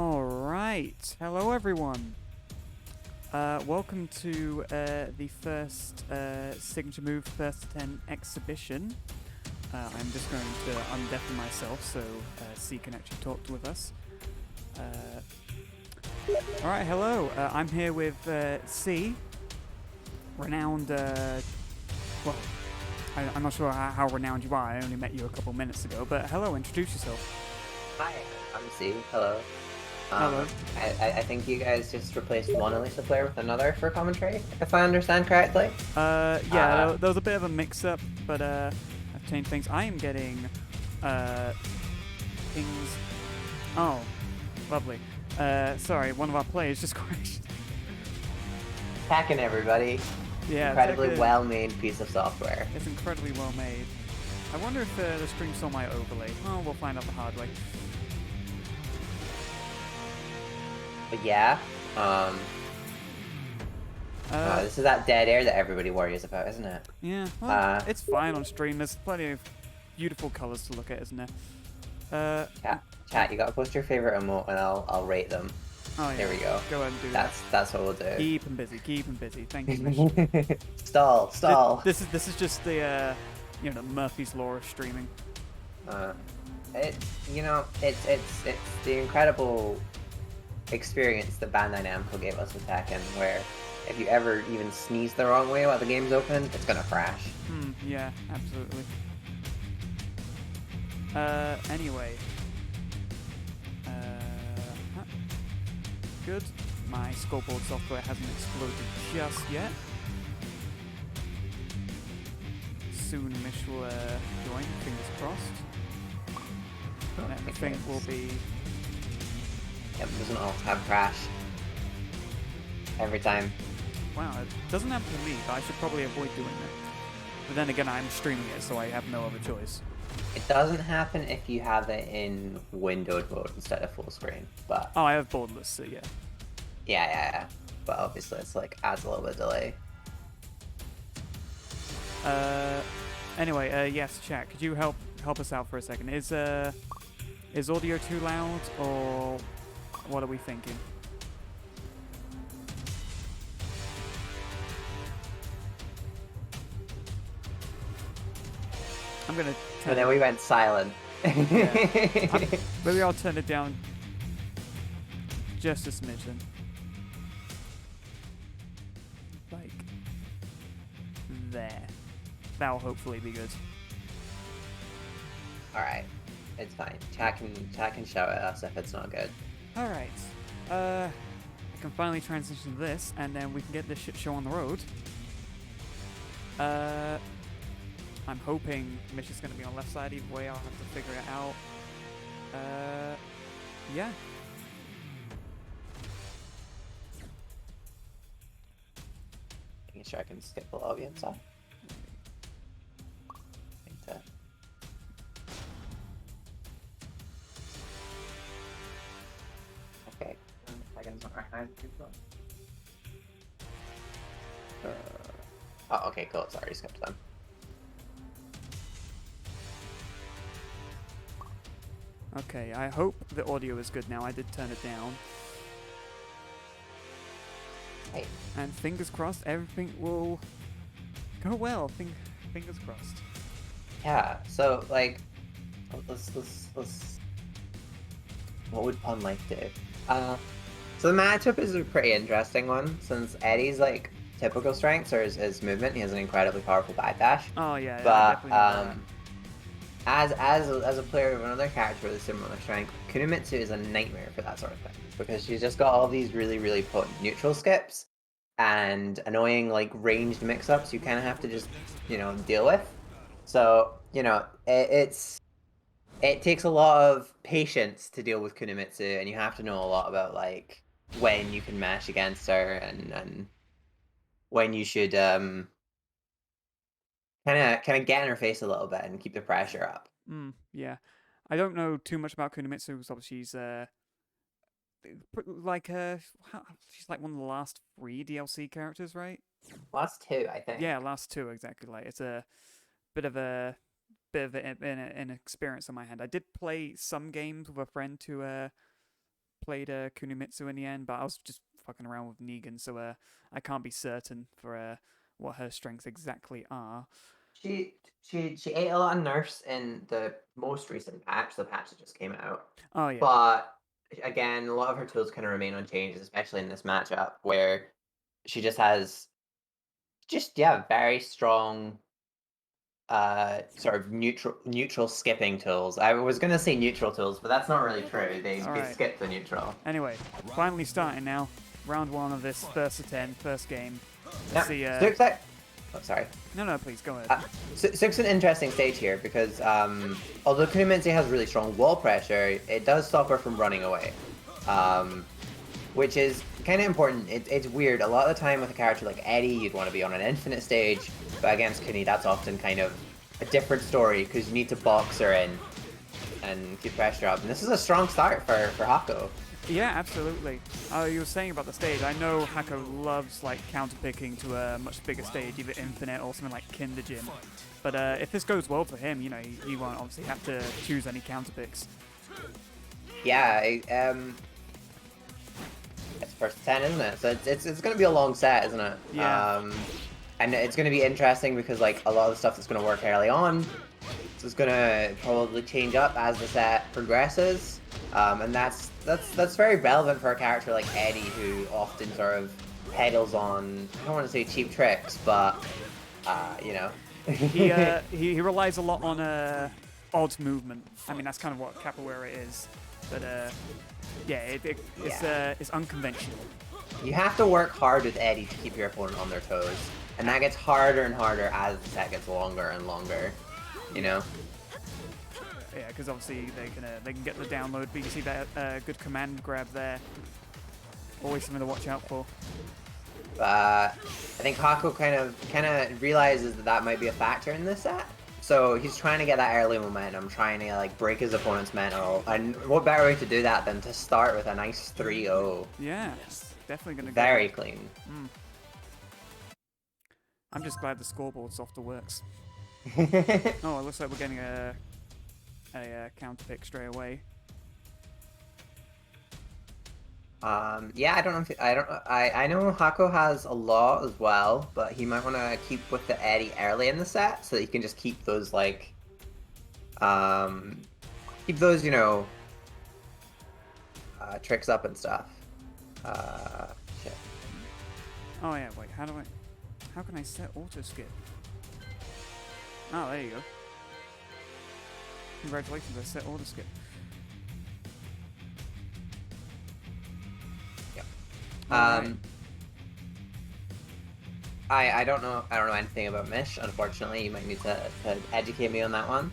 Alright, hello everyone. Welcome to the first Signature Move First to 10 exhibition. I'm just going to undeafen myself so C can actually talk with us. Alright, hello. I'm here with C, renowned, well, I'm not sure how renowned you are. I only met you a couple minutes ago, but hello, introduce yourself. Hi, I'm C. Hello. Hello. I think you guys just replaced one Elisa player with another for commentary, if I understand correctly. Yeah, there was a bit of a mix-up, but I've changed things. I am getting things. Oh, lovely. Sorry, one of our players just crashed. Tekken, everybody. Yeah, Incredibly Tekken. well-made piece of software. It's incredibly well made. I wonder if the stream saw my overlay. Oh, we'll find out the hard way. But yeah, this is that dead air that everybody worries about, isn't it? Yeah, well, it's fine on stream. There's plenty of beautiful colors to look at, isn't there? Chat, you gotta post your favorite emote and I'll rate them. Oh yeah. There we go. Go ahead and do that. That's what we'll do. Keep them busy. Keep them busy. Thank you, Mish. Stall. This is just the Murphy's Law of streaming. It's the incredible experience that Bandai Namco gave us with Tekken, where if you ever even sneeze the wrong way while the game's open, it's gonna crash. Yeah, absolutely. Anyway. Good. My scoreboard software hasn't exploded just yet. Soon Mish will join, fingers crossed. And everything will be... Yep, there's an alt-tab crash. Every time. Wow, it doesn't happen to me, but I should probably avoid doing that. But then again, I'm streaming it, so I have no other choice. It doesn't happen if you have it in windowed mode instead of full screen, but... Oh, I have borderless, so yeah. Yeah. But obviously it's like, adds a little bit of delay. Anyway, yes, chat, could you help us out for a second? Is audio too loud, or what are we thinking? I'm gonna turn And then we went silent. Yeah. Maybe I'll turn it down just a smidge then. Like there. That'll hopefully be good. Alright. It's fine. Chat can shout at us if it's not good. Alright. I can finally transition to this, and then we can get this shit show on the road. I'm hoping Mish is going to be on left side. Either way, I'll have to figure it out. Yeah. Making sure I can skip the lobby and stuff. Okay. Teken's not recognized people. Oh, okay, cool. It's already skipped them. Okay, I hope the audio is good now. I did turn it down. Hey. And fingers crossed, everything will go well. Fingers crossed. Yeah. So like, let's. What would Pun like do? So the matchup is a pretty interesting one since Eddy's like typical strengths are his movement. He has an incredibly powerful backdash. Oh yeah. But as a player of another character with a similar strength, Kunimitsu is a nightmare for that sort of thing because she's just got all these really potent neutral skips and annoying like ranged mix-ups you kind of have to just deal with. So it takes a lot of patience to deal with Kunimitsu, and you have to know a lot about like when you can mash against her and when you should kind of get in her face a little bit and keep the pressure up. Yeah. I don't know too much about Kunimitsu because obviously she's she's like one of the last 3 DLC characters, right? Last 2, I think. Yeah, last 2 exactly. Like it's a bit of an experience on my hand. I did play some games with a friend to played Kunimitsu in the end, but I was just fucking around with Negan, so I can't be certain for what her strengths exactly are. She ate a lot of nerfs in the most recent patch, the patch that just came out. Oh yeah. But again, a lot of her tools kind of remain unchanged, especially in this matchup where she just has very strong sort of neutral skipping tools. I was gonna say neutral tools, but that's not really true. They Alright. skip the neutral. Anyway, finally starting now. Round 1 of this first to 10, first game. Let's see. Oh, sorry. No, please go ahead. Six an interesting stage here because although Kunimitsu has really strong wall pressure, it does stop her from running away, which is kind of important. It's weird. A lot of the time with a character like Eddy, you'd want to be on an infinite stage, but against Kuni, that's often kind of a different story because you need to box her in and keep pressure up. And this is a strong start for Hako. Yeah, absolutely. You were saying about the stage. I know Hako loves like counterpicking to a much bigger stage, either Infinite or something like Kinder Gym. But if this goes well for him, you know, he won't obviously have to choose any counterpicks. Yeah, it's first to 10, isn't it? So it's going to be a long set, isn't it? Yeah. And it's going to be interesting because like a lot of the stuff that's going to work early on is going to probably change up as the set progresses. And that's very relevant for a character like Eddy, who often sort of peddles on, I don't want to say cheap tricks, but you know. he relies a lot on odd movement. I mean, that's kind of what capoeira is. But yeah, it's unconventional. You have to work hard with Eddy to keep your opponent on their toes, and that gets harder and harder as the set gets longer and longer. You know. Yeah, because obviously they can get the download, but you see that good command grab there. Always something to watch out for. I think Hako kind of realizes that might be a factor in this set. So he's trying to get that early momentum, trying to like break his opponent's mental. And what better way to do that than to start with a nice 3-0? Yeah, it's definitely going to go very clean. I'm just glad the scoreboard's off the works. Oh, it looks like we're getting a counter pick straight away. Yeah, I don't know if I know Hako has a lot as well, but he might want to keep with the Eddy early in the set so that he can just keep those like keep those, you know, tricks up and stuff. Shit. Oh yeah, wait, how can I set auto skip? Oh, there you go. Congratulations, I set auto skip. Right. I don't know anything about Mish, unfortunately. You might need to educate me on that one.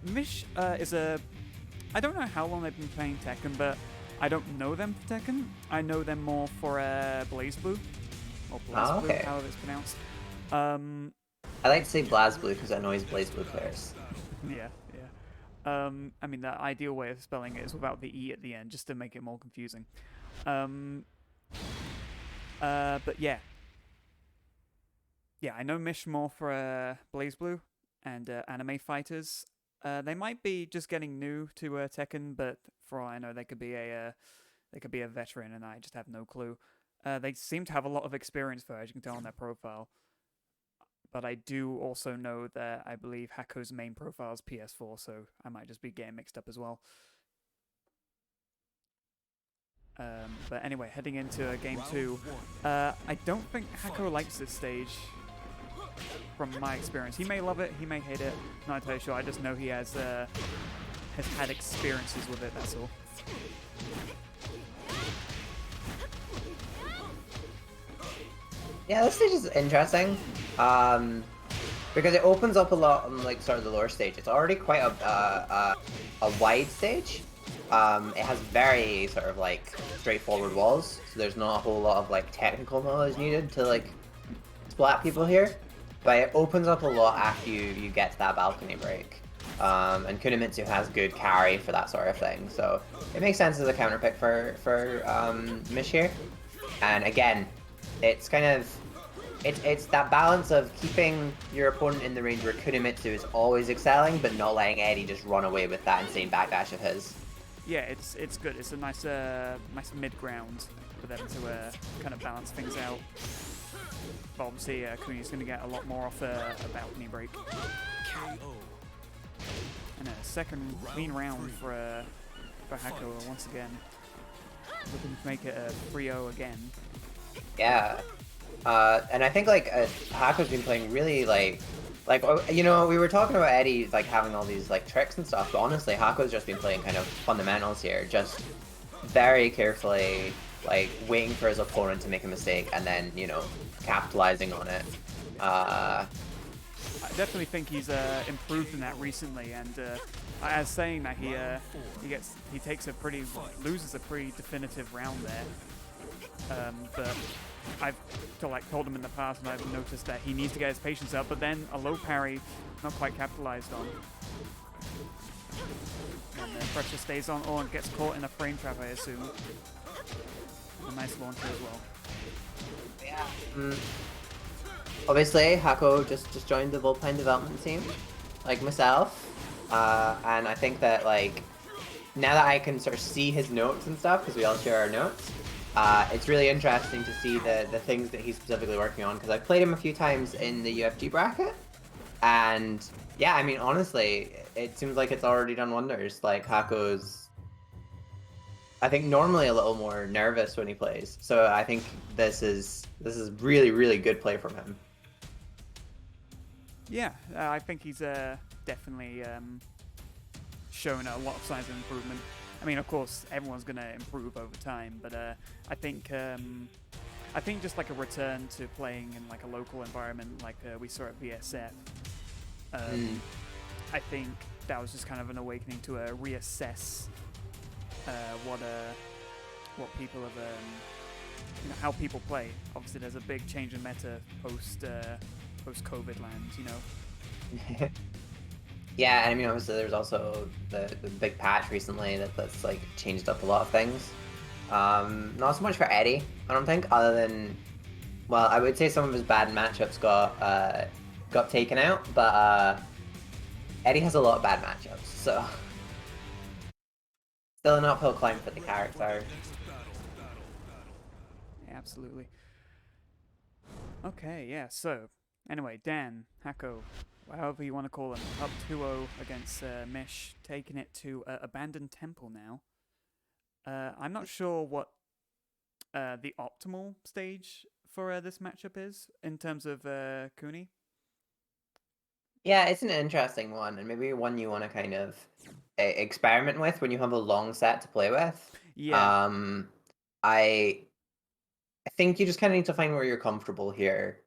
Mish is I don't know how long they've been playing Tekken, but I don't know them for Tekken. I know them more for BlazBlue. Or BlazBlue, okay. however it's pronounced. I like to say BlazBlue because it annoys BlazBlue players. Yeah. I mean, the ideal way of spelling it is without the E at the end, just to make it more confusing. But yeah. Yeah, I know Mish more for BlazBlue and Anime Fighters. They might be just getting new to Tekken, but for all I know, they could be a veteran, and I just have no clue. They seem to have a lot of experience, though, as you can tell on their profile. But I do also know that I believe Hako's main profile is PS4, so I might just be getting mixed up as well. But anyway, heading into game 2, I don't think Hako likes this stage. From my experience, he may love it, he may hate it. Not entirely sure. I just know he has had experiences with it. That's all. Yeah, this stage is interesting because it opens up a lot on like sort of the lower stage. It's already quite a wide stage. It has very sort of like straightforward walls, so there's not a whole lot of like technical knowledge needed to like splat people here. But it opens up a lot after you get to that balcony break. And Kunimitsu has good carry for that sort of thing, so it makes sense as a counter pick for Mish here. And again, it's kind of it's that balance of keeping your opponent in the range where Kunimitsu is always excelling, but not letting Eddy just run away with that insane backdash of his. yeah, it's good. It's a nice nice mid ground for them to kind of balance things out. But obviously, Kuni's going to get a lot more off a balcony break. And a second clean round for Hako once again. Looking to make it a 3-0 again. Yeah. And I think like Hako's been playing really like you know, we were talking about Eddy like having all these like tricks and stuff, but honestly Hako's just been playing kind of fundamentals here, just very carefully like waiting for his opponent to make a mistake and then, you know, capitalizing on it. I definitely think he's improved in that recently, and as saying that he loses a pretty definitive round there. But I've told him in the past, and I've noticed that he needs to get his patience up, but then a low parry not quite capitalized on. And the pressure stays on, and gets caught in a frame trap, I assume. A nice launcher as well. Yeah. Obviously, Hako just joined the Volpine development team, like myself. And I think that, like, now that I can sort of see his notes and stuff, because we all share our notes, it's really interesting to see the things that he's specifically working on, because I've played him a few times in the UFG bracket, and yeah, I mean, honestly, it seems like it's already done wonders. Like, Hako's, I think, normally a little more nervous when he plays, so I think this is really, really good play from him. Yeah, I think he's definitely shown a lot of signs of improvement. I mean, of course, everyone's going to improve over time, but I think just like a return to playing in like a local environment, like we saw at VSF. I think that was just kind of an awakening to reassess what people have, you know, how people play. Obviously, there's a big change in meta post COVID lands, you know. Yeah, and I mean, obviously, there's also the big patch recently that's like changed up a lot of things. Not so much for Eddy, I don't think, other than, well, I would say some of his bad matchups got taken out, but Eddy has a lot of bad matchups, so still an uphill climb for the character. Absolutely. Okay, yeah. So anyway, Dan, Hako, however you want to call him, up 2-0 against Mish, taking it to Abandoned Temple now. I'm not sure what the optimal stage for this matchup is in terms of Kuni. Yeah, it's an interesting one, and maybe one you want to kind of experiment with when you have a long set to play with. Yeah. I think you just kind of need to find where you're comfortable here.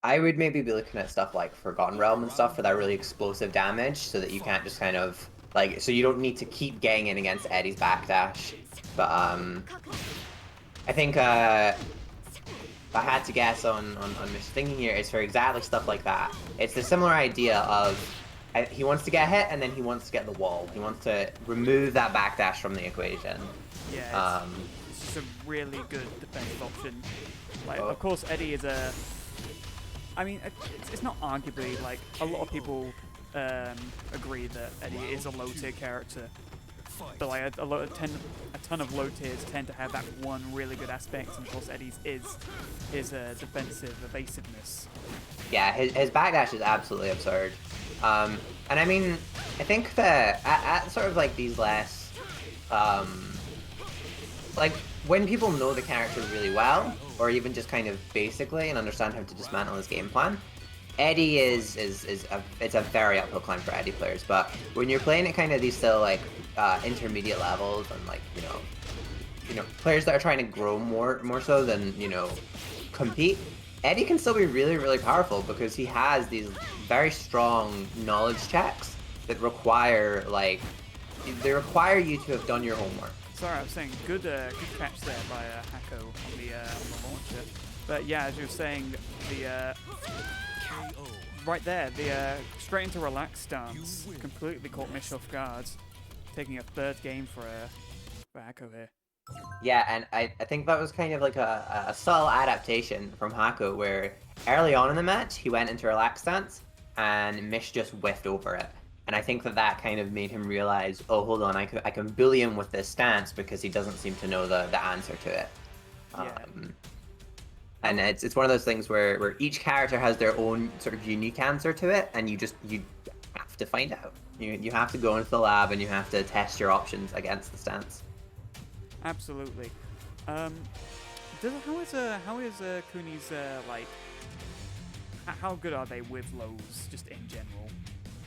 I would maybe be looking at stuff like Forgotten Realm and stuff for that really explosive damage, so that you can't just kind of like, so you don't need to keep getting in against Eddy's backdash. But I think if I had to guess on Mish's thinking here, it's for exactly stuff like that. It's the similar idea of he wants to get hit and then he wants to get the wall. He wants to remove that backdash from the equation. Yeah, it's just a really good defensive option. Like, of course, Eddy is a... I mean, it's not arguably, like, a lot of people agree that Eddy is a low-tier character. But like a ton of low tiers tend to have that one really good aspect, and of course Eddy's is his defensive evasiveness. Yeah, his backdash is absolutely absurd. And I mean, I think that at sort of like these less, like when people know the character really well, or even just kind of basically and understand how to dismantle his game plan, Eddy it's a very uphill climb for Eddy players. But when you're playing at kind of these still like intermediate levels, and like you know players that are trying to grow more so than, you know, compete, Eddy can still be really, really powerful because he has these very strong knowledge checks that require they require you to have done your homework. Sorry, I was saying good catch there by Hako on the launcher. But yeah, as you were saying, the right there, the straight into relax stance completely caught Mish off guard, taking a third game for Hako here. Yeah, and I think that was kind of like a subtle adaptation from Hako, where early on in the match he went into relax stance and Mish just whiffed over it. And I think that kind of made him realize, oh, hold on, I can bully him with this stance because he doesn't seem to know the answer to it. Yeah. And it's one of those things where each character has their own sort of unique answer to it, and you have to find out. You have to go into the lab and you have to test your options against the stance. Absolutely. How is Kuni's like? How good are they with lows, just in general?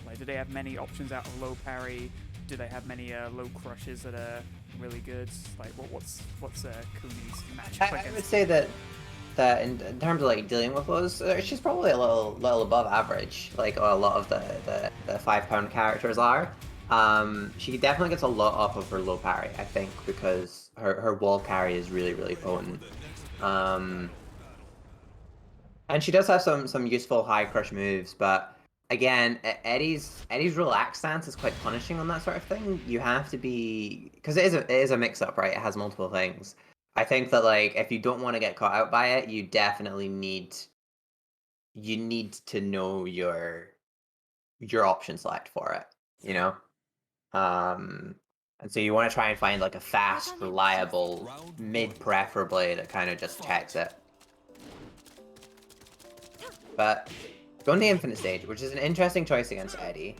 Like, do they have many options out of low parry? Do they have many low crushes that are really good? Like, what's Kuni's matchup against? I would say that in terms of like dealing with those, she's probably a little above average, like a lot of the 5-pound characters are. She definitely gets a lot off of her low parry, I think, because her wall carry is really potent. And she does have some useful high crush moves, but again, Eddy's relaxed stance is quite punishing on that sort of thing. You have to be, because it is a mix up, right? It has multiple things. I think that like if you don't want to get caught out by it, you definitely need to know your option select for it, you know? And so you want to try and find like a fast, reliable mid preferably that kind of just checks it. But going to the infinite stage, which is an interesting choice against Eddy.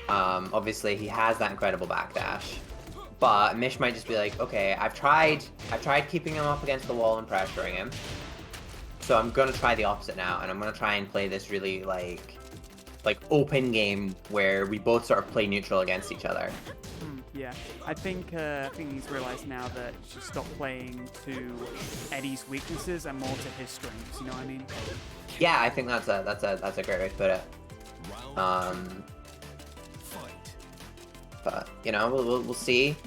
Obviously he has that incredible backdash. But Mish might just be like, okay, I've tried keeping him up against the wall and pressuring him. So I'm gonna try the opposite now, and I'm gonna try and play this really like open game where we both sort of play neutral against each other. Yeah, I think he's realized now that he should stop playing to Eddy's weaknesses and more to his strengths. You know what I mean? Yeah, I think that's a great way to put it. But you know, we'll see.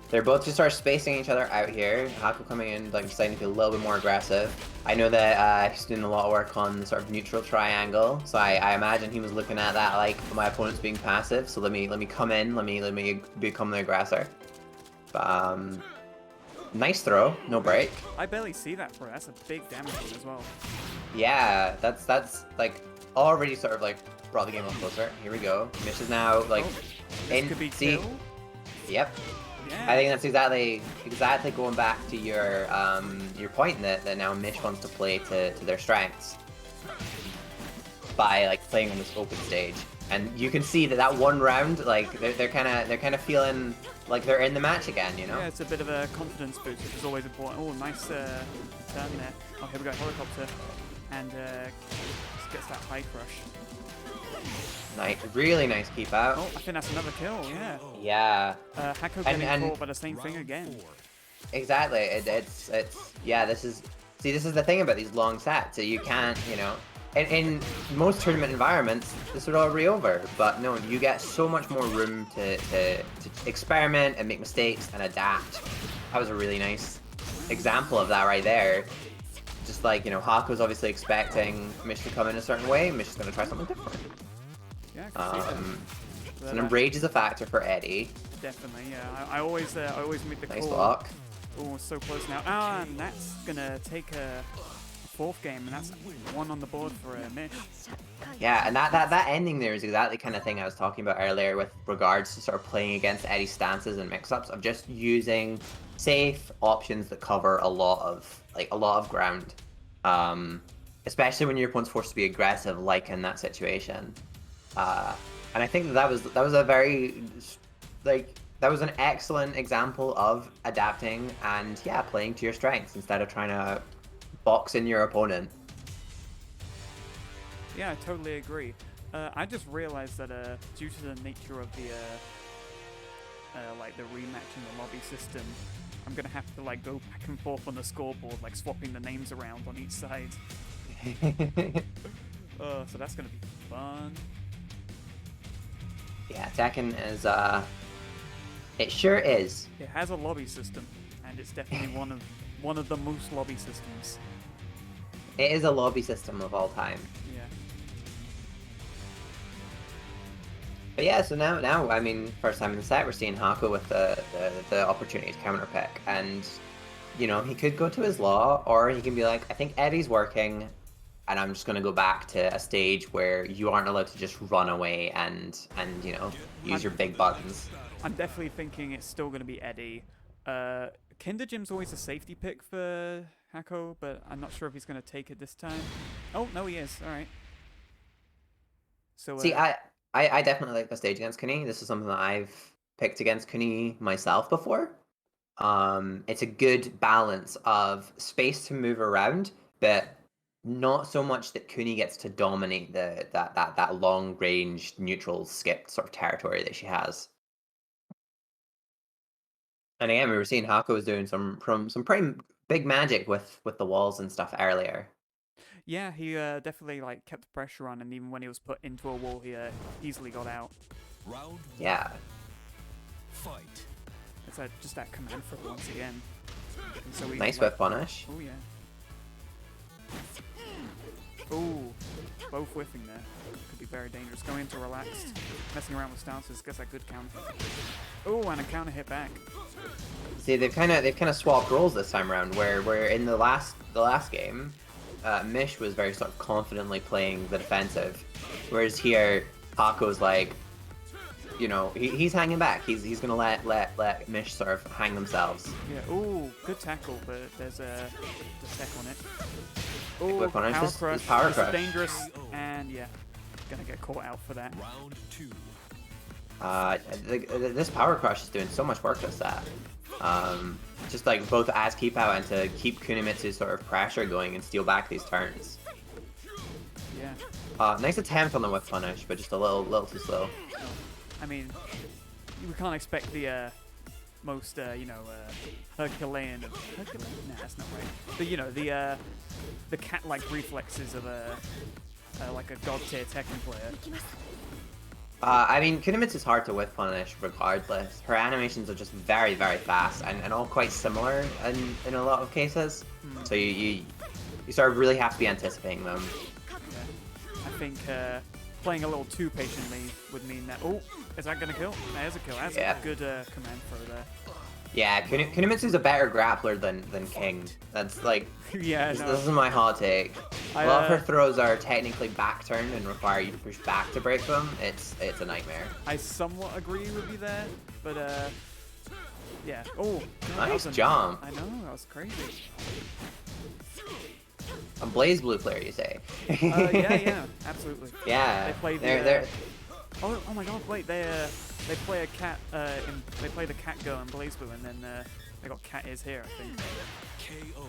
They're both just sort of spacing each other out here. Haku coming in, like deciding to be a little bit more aggressive. I know that he's doing a lot of work on the sort of neutral triangle, so I imagine he was looking at that like my opponent's being passive. So let me come in, let me become the aggressor. But nice throw, no break. I barely see that throw. That's a big damage as well. Yeah, that's like already sort of like brought the game up closer. Here we go. Mish is now like this could be kill. Yep. Yeah. I think that's exactly going back to your point that now Mish wants to play to their strengths by like playing on this open stage, and you can see that one round like they're kind of feeling like they're in the match again, you know? Yeah, it's a bit of a confidence boost, which is always important. Oh, nice turn there. Oh, here we go, helicopter, and gets that high crush. Nice, really nice keep out. Oh, I think that's another kill. Yeah. Yeah. Hako getting caught by the same thing again. Exactly. It's yeah. This is the thing about these long sets. So you can't, you know, in most tournament environments, this would all be over. But no, you get so much more room to experiment and make mistakes and adapt. That was a really nice example of that right there. Just like, you know, Hako's obviously expecting Mish to come in a certain way. Mish is going to try something different. Yeah, I can see that. So an enrage is a factor for Eddy. Definitely, yeah. I always make the nice call. block. Oh, so close now. Ah, and that's gonna take a fourth game, and that's one on the board for Mish. Yeah, and that ending there is exactly the kind of thing I was talking about earlier with regards to sort of playing against Eddy's stances and mix-ups of just using safe options that cover a lot of ground. Especially when your opponent's forced to be aggressive, like in that situation. And I think that was a very that was an excellent example of adapting and yeah, playing to your strengths instead of trying to box in your opponent. Yeah, I totally agree. I just realized that due to the nature of the like the rematch in the lobby system, I'm gonna have to like go back and forth on the scoreboard, like swapping the names around on each side. So that's gonna be fun. Yeah, Tekken is it sure is. It has a lobby system, and it's definitely one of the most lobby systems. It is a lobby system of all time. Yeah. But yeah, so now I mean, first time in the set, we're seeing Haku with the opportunity to counter pick, and you know, he could go to his law, or he can be like, I think Eddy's working. and I'm just gonna go back to a stage where you aren't allowed to just run away and you know, use your big buttons. I'm definitely thinking it's still going to be Eddy. Kinder Jim's always a safety pick for Hako, but I'm not sure if he's going to take it this time. Oh, no, he is. All right. So, See, I definitely like the stage against Kuni. This is something that I've picked against Kuni myself before. It's a good balance of space to move around, but not so much that Kuni gets to dominate that long range neutral skipped sort of territory that she has. And again, we were seeing Hako was doing some pretty big magic with the walls and stuff earlier. yeah, he definitely like kept the pressure on, and even when he was put into a wall, he easily got out. Round Yeah. fight. It's just that command throw once again. And so he, Nice like, whiff punish. Oh, yeah. Oh, both whiffing there. Could be very dangerous. Going into relaxed, messing around with stances, gets that good counter. Oh, and a counter hit back. See, they've kind of swapped roles this time around. Where in the last game, Mish was very sort of confidently playing the defensive, whereas here Hako's like, you know, he's hanging back. He's gonna let Mish sort of hang themselves. Yeah. Oh, good tackle, but there's a tech on it. Oh, Whip punish. power This crush. is power This crush. is dangerous, and yeah, gonna get caught out for that. Round two. This power crush is doing so much work to that. Just like both as keep out and to keep Kunimitsu's sort of pressure going and steal back these turns. Yeah. Nice attempt on the whip punish, but just a little too slow. I mean, we can't expect the most, Herculean of Herculean. Nah, that's not right. But you know, the cat-like reflexes of like a god tier Tekken player. I mean, Kunimitsu's hard to whip punish regardless. Her animations are just very, very fast and all quite similar in a lot of cases. So you sort of really have to be anticipating them. Yeah. I think playing a little too patiently would mean that. Oh, is that gonna kill? There's a kill. That's a good command throw there. Yeah, Kunimitsu's a better grappler than King. That's like, Yeah, this is my hot take. A lot of her throws are technically back turned and require you to push back to break them. It's a nightmare. I somewhat agree with you there, but yeah. Oh, no, Nice jump. I know, that was crazy. A Blaze Blue player, you say? Yeah, absolutely. Yeah. They play they're Oh my God! Wait, they play a cat. They play the cat girl in Blaze Blue, and then they got cat ears here, I think. KO.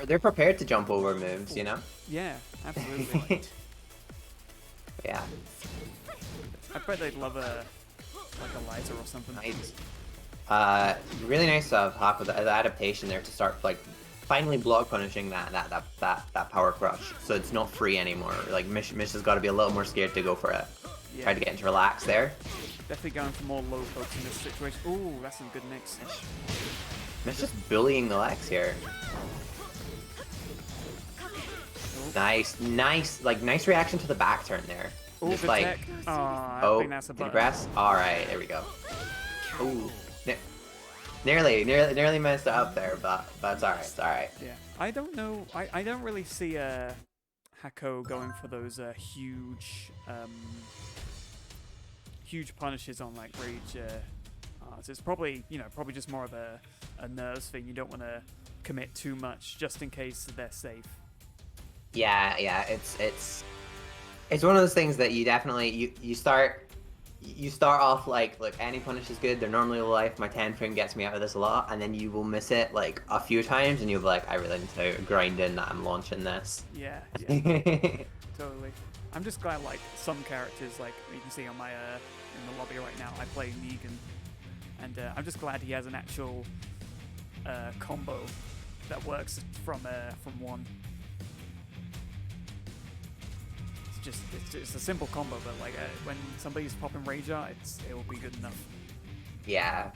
they're prepared to jump over moves, you know? Yeah, absolutely. Yeah. I bet they'd love like a lighter or something. Nice. Really nice of Hako, the adaptation there to start like finally block punishing that power crush, so it's not free anymore. Like Mish has got to be a little more scared to go for it. Yeah. Try to get into relax there. Definitely going for more low pokes in this situation. Ooh, that's some good nicks. Mish just bullying the Lex here. Nice reaction to the back turn there. Ooh, Just good like, tech. I think that's a did button. you press? All right, there we go. Ooh, nearly messed it up there, but it's all right. It's all right. Yeah, I don't know. I don't really see Hako going for those huge punishes on like rage. So it's probably probably just more of a nerves thing. You don't want to commit too much just in case they're safe. Yeah. It's one of those things that you definitely you start off like, look, any punish is good. They're normally low life. My 10 frame gets me out of this a lot, and then you will miss it like a few times, and you'll be like, I really need to grind in that I'm launching this. Yeah, totally. I'm just glad like some characters, like you can see on my in the lobby right now, I play Negan, and I'm just glad he has an actual combo that works from one. It's a simple combo, but like when somebody's popping Rage Art, it will be good enough. Yeah.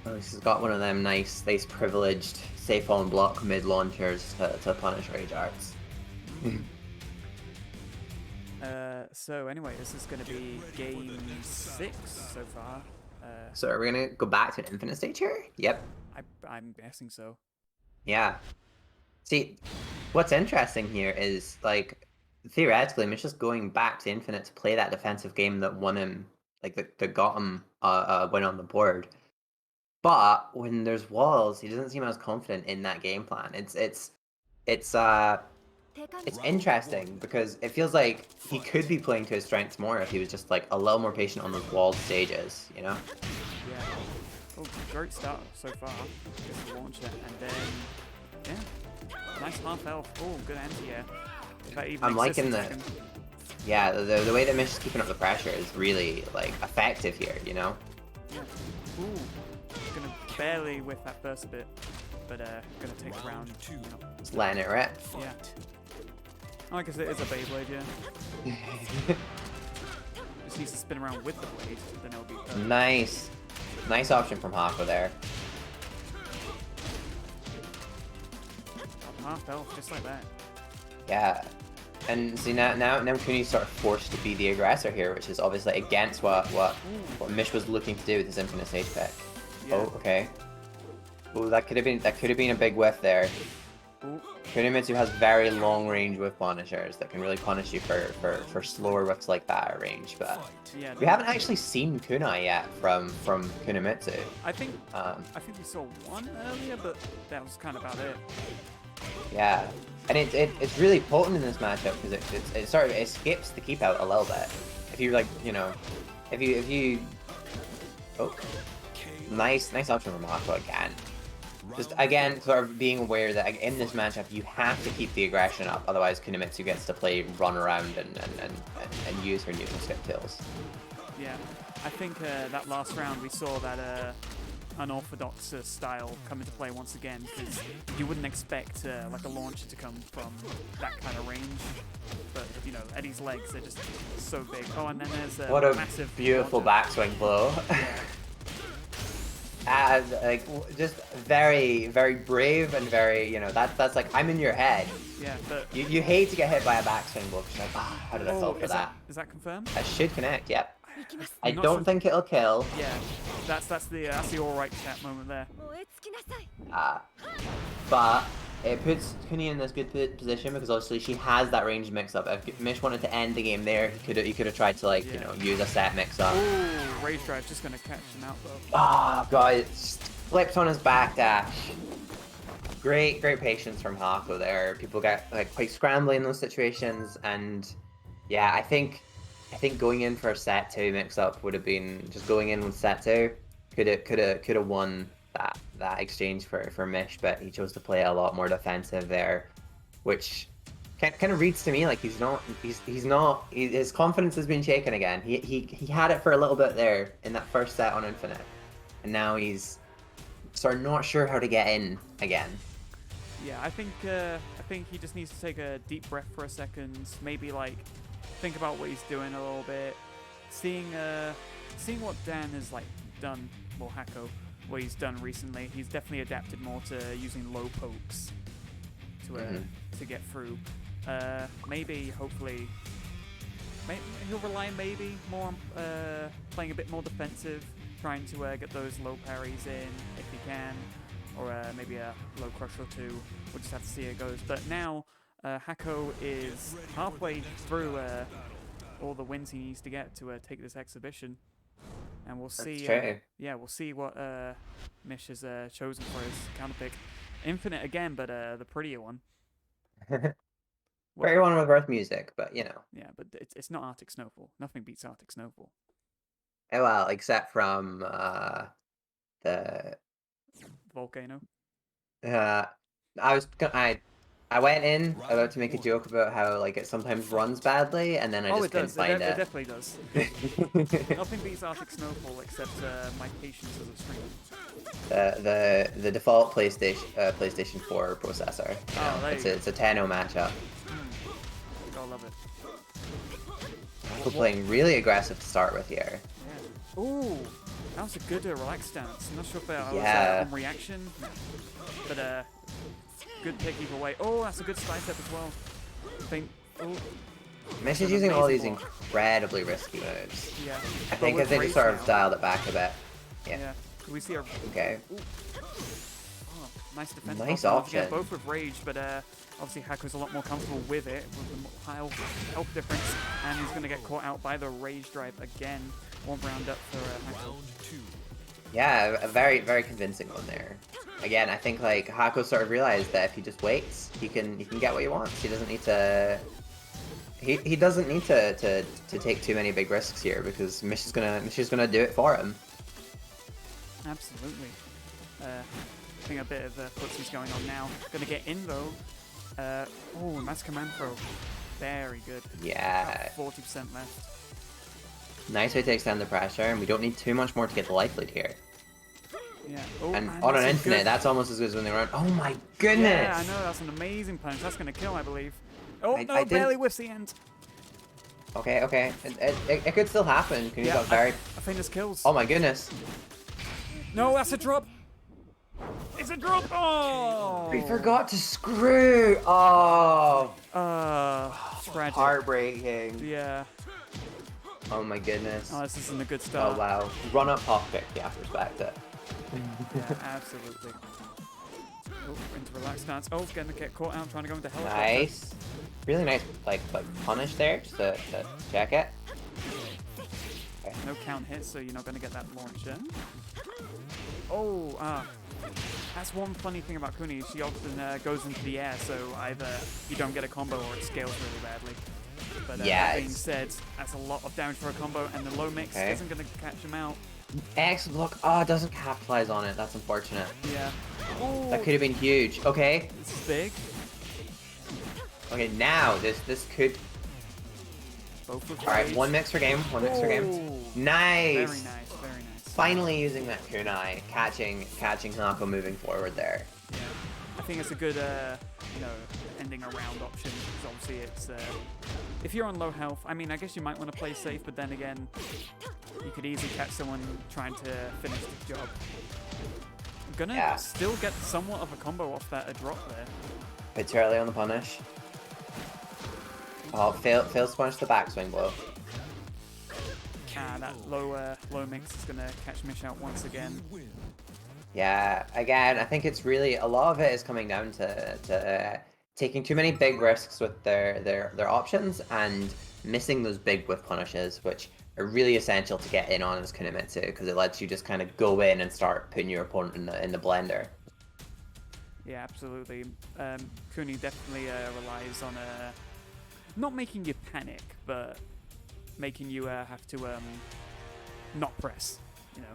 Oh, he's got one of them nice privileged safe on block mid launchers to punish Rage Arts. So anyway, this is going to be game 6 so far. So are we gonna go back to an infinite stage here? Yep. I'm guessing so. Yeah. See, what's interesting here is, like, theoretically, Mish is going back to Infinite to play that defensive game that won him, like, that got him a win on the board. But when there's walls, he doesn't seem as confident in that game plan. It's interesting because it feels like he could be playing to his strengths more if he was just like a little more patient on those walled stages, you know? Yeah. Oh, great start so far. Gets the launcher, and then yeah, nice half health. Oh, good anti-air. That even I'm liking exists the in- yeah, the way that Mish is keeping up the pressure is really like effective here, you know? Yeah. Ooh, gonna barely whiff that first bit, but gonna take the round. You know. Just letting it rip. Yeah. Oh, I guess it is a Beyblade, yeah. Just needs to spin around with the blade, then it'll be perfect. Nice. Nice option from Hako there. Half health, just like that. Yeah. And see now Kuni's sort of forced to be the aggressor here, which is obviously against what Mish was looking to do with his infinite stage pick. Yeah. Oh, okay. Oh, that could have been a big whiff there. Ooh. Kunimitsu has very long range whiff punishers that can really punish you for slower whiffs like that at range, but Yeah. we haven't actually seen kunai yet from Kunimitsu. I think we saw one earlier, but that was kind of about it. Yeah, and it's really potent in this matchup because it sort of escapes the keep out a little bit. If you like, you know, if you oh, nice option from Hako again. Just again, sort of being aware that in this matchup you have to keep the aggression up, otherwise Kunimitsu gets to play run around and use her neutral skip kills. Yeah, I think that last round we saw that unorthodox style come into play once again, because you wouldn't expect like a launcher to come from that kind of range, but you know, Eddy's legs are just so big. Oh, and then there's What a massive beautiful launcher. backswing blow. Like just very brave and very, you know, that's like I'm in your head. Yeah, but You hate to get hit by a backswing blow. Like, how did I fall for that? Is that confirmed? That should connect. Yep. I I'm not don't sure- think it'll kill. Yeah, that's the all right chat moment there. But it puts Kuni in this good position because obviously she has that range mix up. If Mish wanted to end the game there, he could have tried to like you know use a set mix up. Ooh, rage drive just gonna catch him out though. Oh god, it flipped on his back dash. Great patience from Hako there. People get like quite scrambly in those situations, and yeah, I think going in for a set 2 mix up would have been just going in with set 2 could have won that exchange for Mish, but he chose to play a lot more defensive there, which kind of reads to me like his confidence has been shaken again. He had it for a little bit there in that first set on Infinite, and now he's sort of not sure how to get in again. Yeah, I think he just needs to take a deep breath for a second, maybe like think about what he's doing a little bit, seeing what Dan has like done, or Hako, what he's done recently. He's definitely adapted more to using low pokes to get through. Maybe, hopefully, he'll rely maybe more on playing a bit more defensive, trying to get those low parries in if he can, or maybe a low crush or two. We'll just have to see how it goes. But now, Hako is halfway through all the wins he needs to get to take this exhibition. And we'll see. We'll see what Mish has chosen for his counter pick. Infinite again, but the prettier one. Prettier one with Earth music, but you know. Yeah, but it's not Arctic Snowfall. Nothing beats Arctic Snowfall. Well, except from the Volcano. I went in about to make a joke about how like it sometimes runs badly, and then I just couldn't find It definitely does. Nothing beats Arctic Snowfall except my patience as a streamer. The default PlayStation 4 processor. You know, there you go. it's a 10-0 matchup. Gotta love it. People playing really aggressive to start with here. Yeah. Ooh, that was a good relaxed stance. I'm not sure if I was on reaction, but good pick either way. Oh, that's a good side step as well. Mish is using all these incredibly risky moves. Yeah. I think if they just sort of dialed it back a bit. Yeah. Can we see our... Okay. Oh, Oh, nice defense. Nice Yeah, option. both with rage, but obviously Hako's a lot more comfortable with it, with the health difference, and he's going to get caught out by the rage drive again. One round up for Hako. Round 2. Yeah, a very, very convincing one there. Again, I think like Hako sort of realized that if he just waits, he can get what he wants. He doesn't need to. He doesn't need to take too many big risks here because Mish is gonna do it for him. Absolutely. I think a bit of footsie's going on now. Gonna get in though. Oh, nice command throw. Very good. Yeah. 40% left. Nice way to extend the pressure, and we don't need too much more to get the life lead here. Yeah. Oh, And on an that's a infinite, good- that's almost as good as when they run. Oh my goodness! Yeah, I know, that's an amazing punch. That's gonna kill, I believe. Oh, I no, didn't- barely whiffs the end. Okay. It could still happen. Kuni got I very. think this kills. Oh my goodness! No, that's a drop. It's a drop. Oh! We forgot to screw. Oh, Tragic. heartbreaking. Yeah. Oh my goodness. Oh, this isn't a good Oh start. wow. Run up pop pick. Yeah, respect it. Yeah, absolutely. Oh, into relaxed stance. Oh, gonna get caught out trying to go into helicopter. Nice. Really nice, like punish there, just to check it. Okay. No count hit, so you're not gonna get that launcher. Oh, that's one funny thing about Kuni. She often goes into the air, so either you don't get a combo or it scales really badly. But Yeah, that being it's- said, that's a lot of damage for a combo, and the low mix Okay. isn't gonna catch him out. X block. Oh, it doesn't capitalize on it. That's unfortunate. Yeah. Oh, That could have been huge. Okay. this is big. Okay, now this could. Both with All right, rage. one mix per game. One mix per game. Oh, Nice. Very nice, very nice. Finally using that kunai, catching Hanako moving forward there. Yeah. I think it's a good, ending a round option, because obviously it's, if you're on low health, I mean, I guess you might want to play safe, but then again, you could easily catch someone trying to finish the job. Gonna still get somewhat of a combo off that drop there. Bit too early on the punish. Oh, fails to punish the backswing blow. That low mix is gonna catch Mish out once again. Win. Yeah, again, I think it's really a lot of it is coming down to taking too many big risks with their options and missing those big whiff punishes, which are really essential to get in on as Kunimitsu because it lets you just kind of go in and start putting your opponent in the blender. Yeah, absolutely. Kuni definitely relies on not making you panic, but making you have to not press. You know.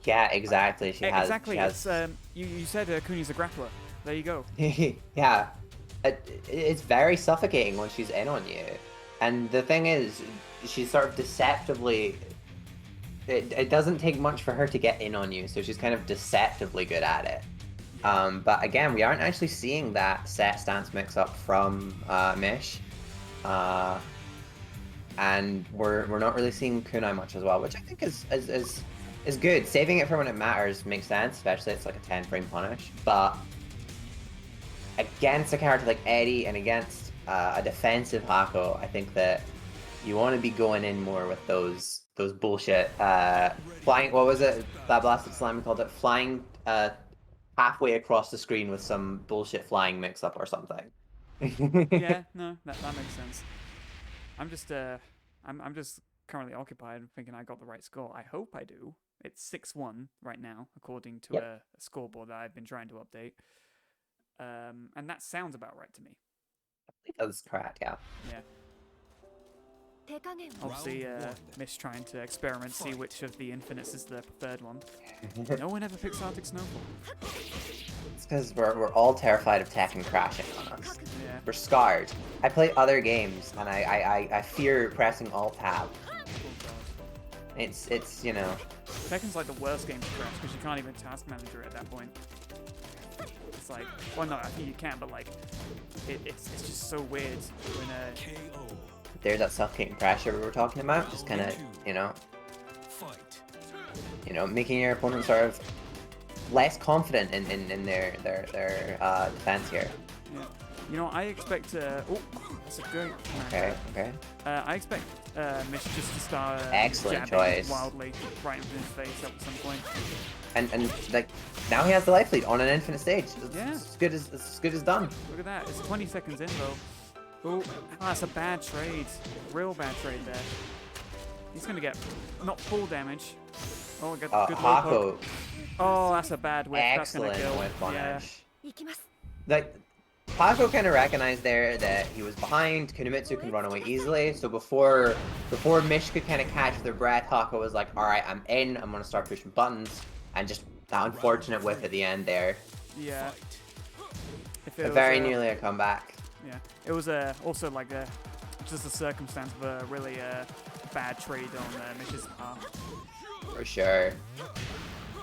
Yeah, exactly. She has. Exactly. She has... It's, you said Kuni's a grappler. There you go. Yeah, it's very suffocating when she's in on you, and the thing is, she's sort of deceptively. It doesn't take much for her to get in on you, so she's kind of deceptively good at it. But again, we aren't actually seeing that set stance mix up from Mish, and we're not really seeing kunai much as well, which I think is good. Saving it for when it matters makes sense, especially it's like a 10-frame punish. But against a character like Eddy and against a defensive Hako, I think that you want to be going in more with those bullshit flying. What was it? That blasted slime called it flying halfway across the screen with some bullshit flying mix up or something. Yeah, no, that makes sense. I'm just currently occupied thinking I got the right score. I hope I do. It's 6-1 right now, according to a scoreboard that I've been trying to update. And that sounds about right to me. That's correct, yeah. Yeah. Obviously, Round one. Mish trying to experiment, see which of the infinites is the preferred one. No one ever picks Arctic Snowfall. It's because we're all terrified of Tekken crashing on us. Yeah. We're scarred. I play other games and I fear pressing Alt Tab. Oh, God. It's you know. Tekken's like the worst game to crash because you can't even task manager at that point. It's like, well, no, I think you can, but like, it's just so weird when KO. There's that suffocating pressure we were talking about, just kind of, Fight. making your opponent sort of less confident in their defense here. yeah. You know, I expect. Oh, that's a great. Okay, okay. I expect Mish just to start Excellent jabbing choice. wildly right into his face at some point. And like now he has the life lead on an infinite stage. Yeah. It's good as done. Look at that. It's 20 seconds in though. Oh, that's a bad trade. Real bad trade there. He's gonna get not full damage. Oh, got good low poke. Hako, Oh, that's a bad whiff. excellent That's gonna kill. with Yeah. punish. Like Hako kind of recognized there that he was behind. Kunimitsu can run away easily. So before Mish could kind of catch their breath, Hako was like, "All right, I'm in. I'm gonna start pushing buttons." And just that unfortunate whiff at the end there. Yeah. If it was, Very nearly a comeback. Yeah. It was also like just a circumstance of a really bad trade on Mish's part. For sure.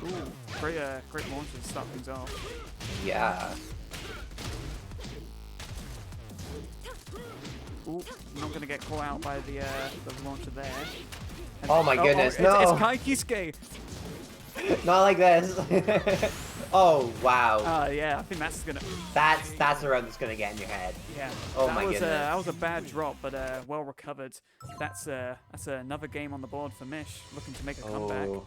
Ooh, great launch to start things off. Yeah. Ooh, not gonna get caught out by the launcher there. And Oh my goodness, it's, no! It's Kaikisuke! Not like this. Oh wow. Yeah, I think that's gonna. That's the round that's gonna get in your head. Yeah. Oh that my was, goodness. That was a bad drop, but well recovered. That's another game on the board for Mish, looking to make a comeback. Oh.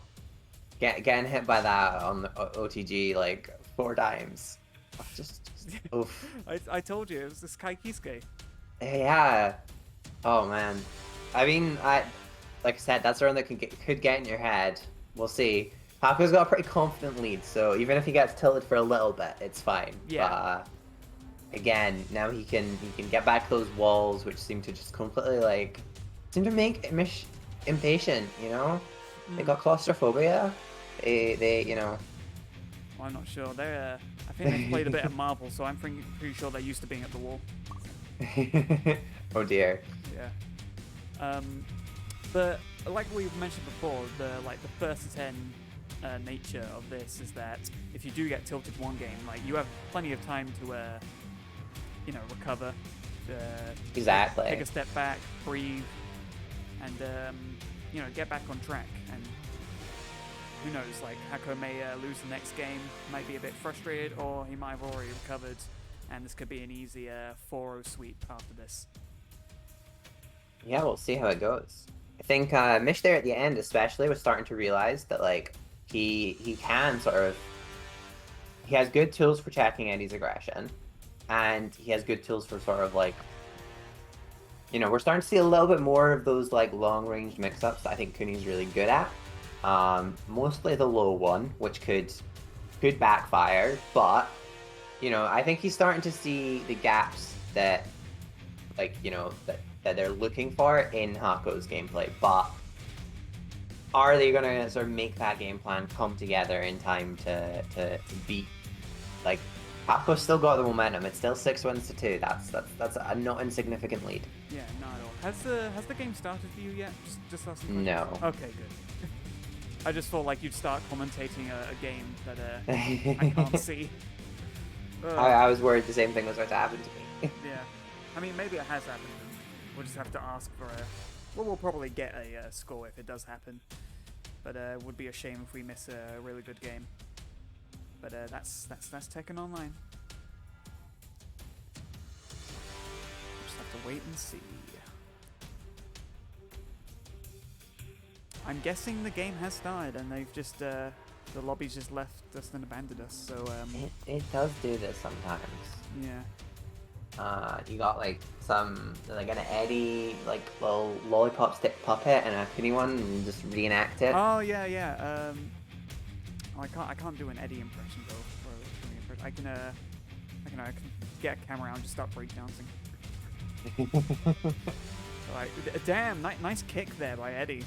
Getting hit by that on the OTG like 4 times. Just oof. I told you it was this Kaikisuke. Yeah. Oh man. I mean, like I said, that's a round that could get in your head. We'll see. Hako's got a pretty confident lead, so even if he gets tilted for a little bit, it's fine. Yeah. But, again, now he can get back those walls, which seem to just completely seem to make Mish impatient. You know, they got claustrophobia. They you know. Well, I'm not sure. They're I think they played a bit of Marvel, so I'm pretty sure they're used to being at the wall. Oh dear. Yeah. But like we've mentioned before, the first to 10 nature of this is that if you do get tilted one game, you have plenty of time to recover, Exactly. take a step back, breathe, and get back on track. And who knows, Hako may lose the next game, might be a bit frustrated, or he might have already recovered, and this could be an easy 4-0 sweep after this. Yeah, we'll see how it goes. I think Mish there at the end especially was starting to realize that he can he has good tools for checking Eddy's aggression, and he has good tools for we're starting to see a little bit more of those long range mix-ups that I think Kuni's really good at. Mostly the low one, which could backfire, but I think he's starting to see the gaps that that they're looking for in Hako's gameplay, but are they gonna make that game plan come together in time to beat? Hako's still got the momentum. It's still 6 wins to 2. That's a not insignificant lead. Yeah, not at all. Has the game started for you yet? Just last night? No. Okay, good. I just thought you'd start commentating a game that I can't see. I was worried the same thing was about to happen to me. Yeah, I mean maybe it has happened. We'll just have to ask for we'll probably get a score if it does happen. But it would be a shame if we miss a really good game. But that's Tekken Online. Just have to wait and see. I'm guessing the game has started and they've just the lobby's just left us and abandoned us. So it does do this sometimes. yeah. You got an Eddy little lollipop stick puppet and a Kuni one, and just reenact it. Oh yeah. I can't do an Eddy impression though. For an impression. I can get a camera out and just start breakdancing. Damn, nice kick there by Eddy.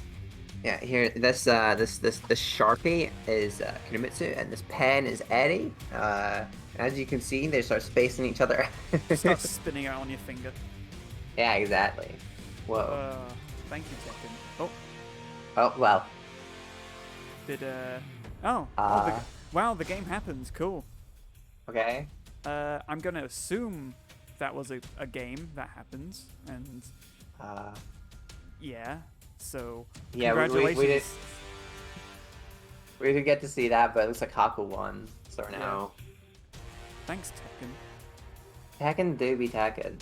Yeah, here this Sharpie is Kunimitsu and this pen is Eddy. As you can see, they start spacing each other. Start spinning out on your finger. Yeah, exactly. Whoa. Thank you, Tekken. Oh well. Did wow, the game happens. Cool. Okay. I'm gonna assume that was a game that happens, and yeah. So yeah, congratulations. we didn't get to see that, but it looks like Hako won. So now. Thanks, Tekken. Tekken do be Tekken.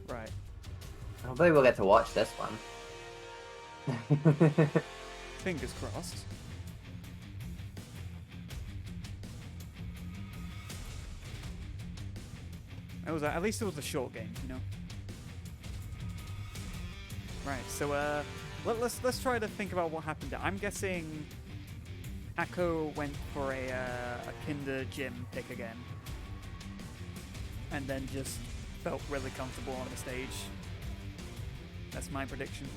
Right. Hopefully we'll get to watch this one. Fingers crossed. It was at least it was a short game, you know. Right. So let's try to think about what happened there. I'm guessing Akko went for a Kinder Gym pick again, and then just felt really comfortable on the stage. That's my prediction.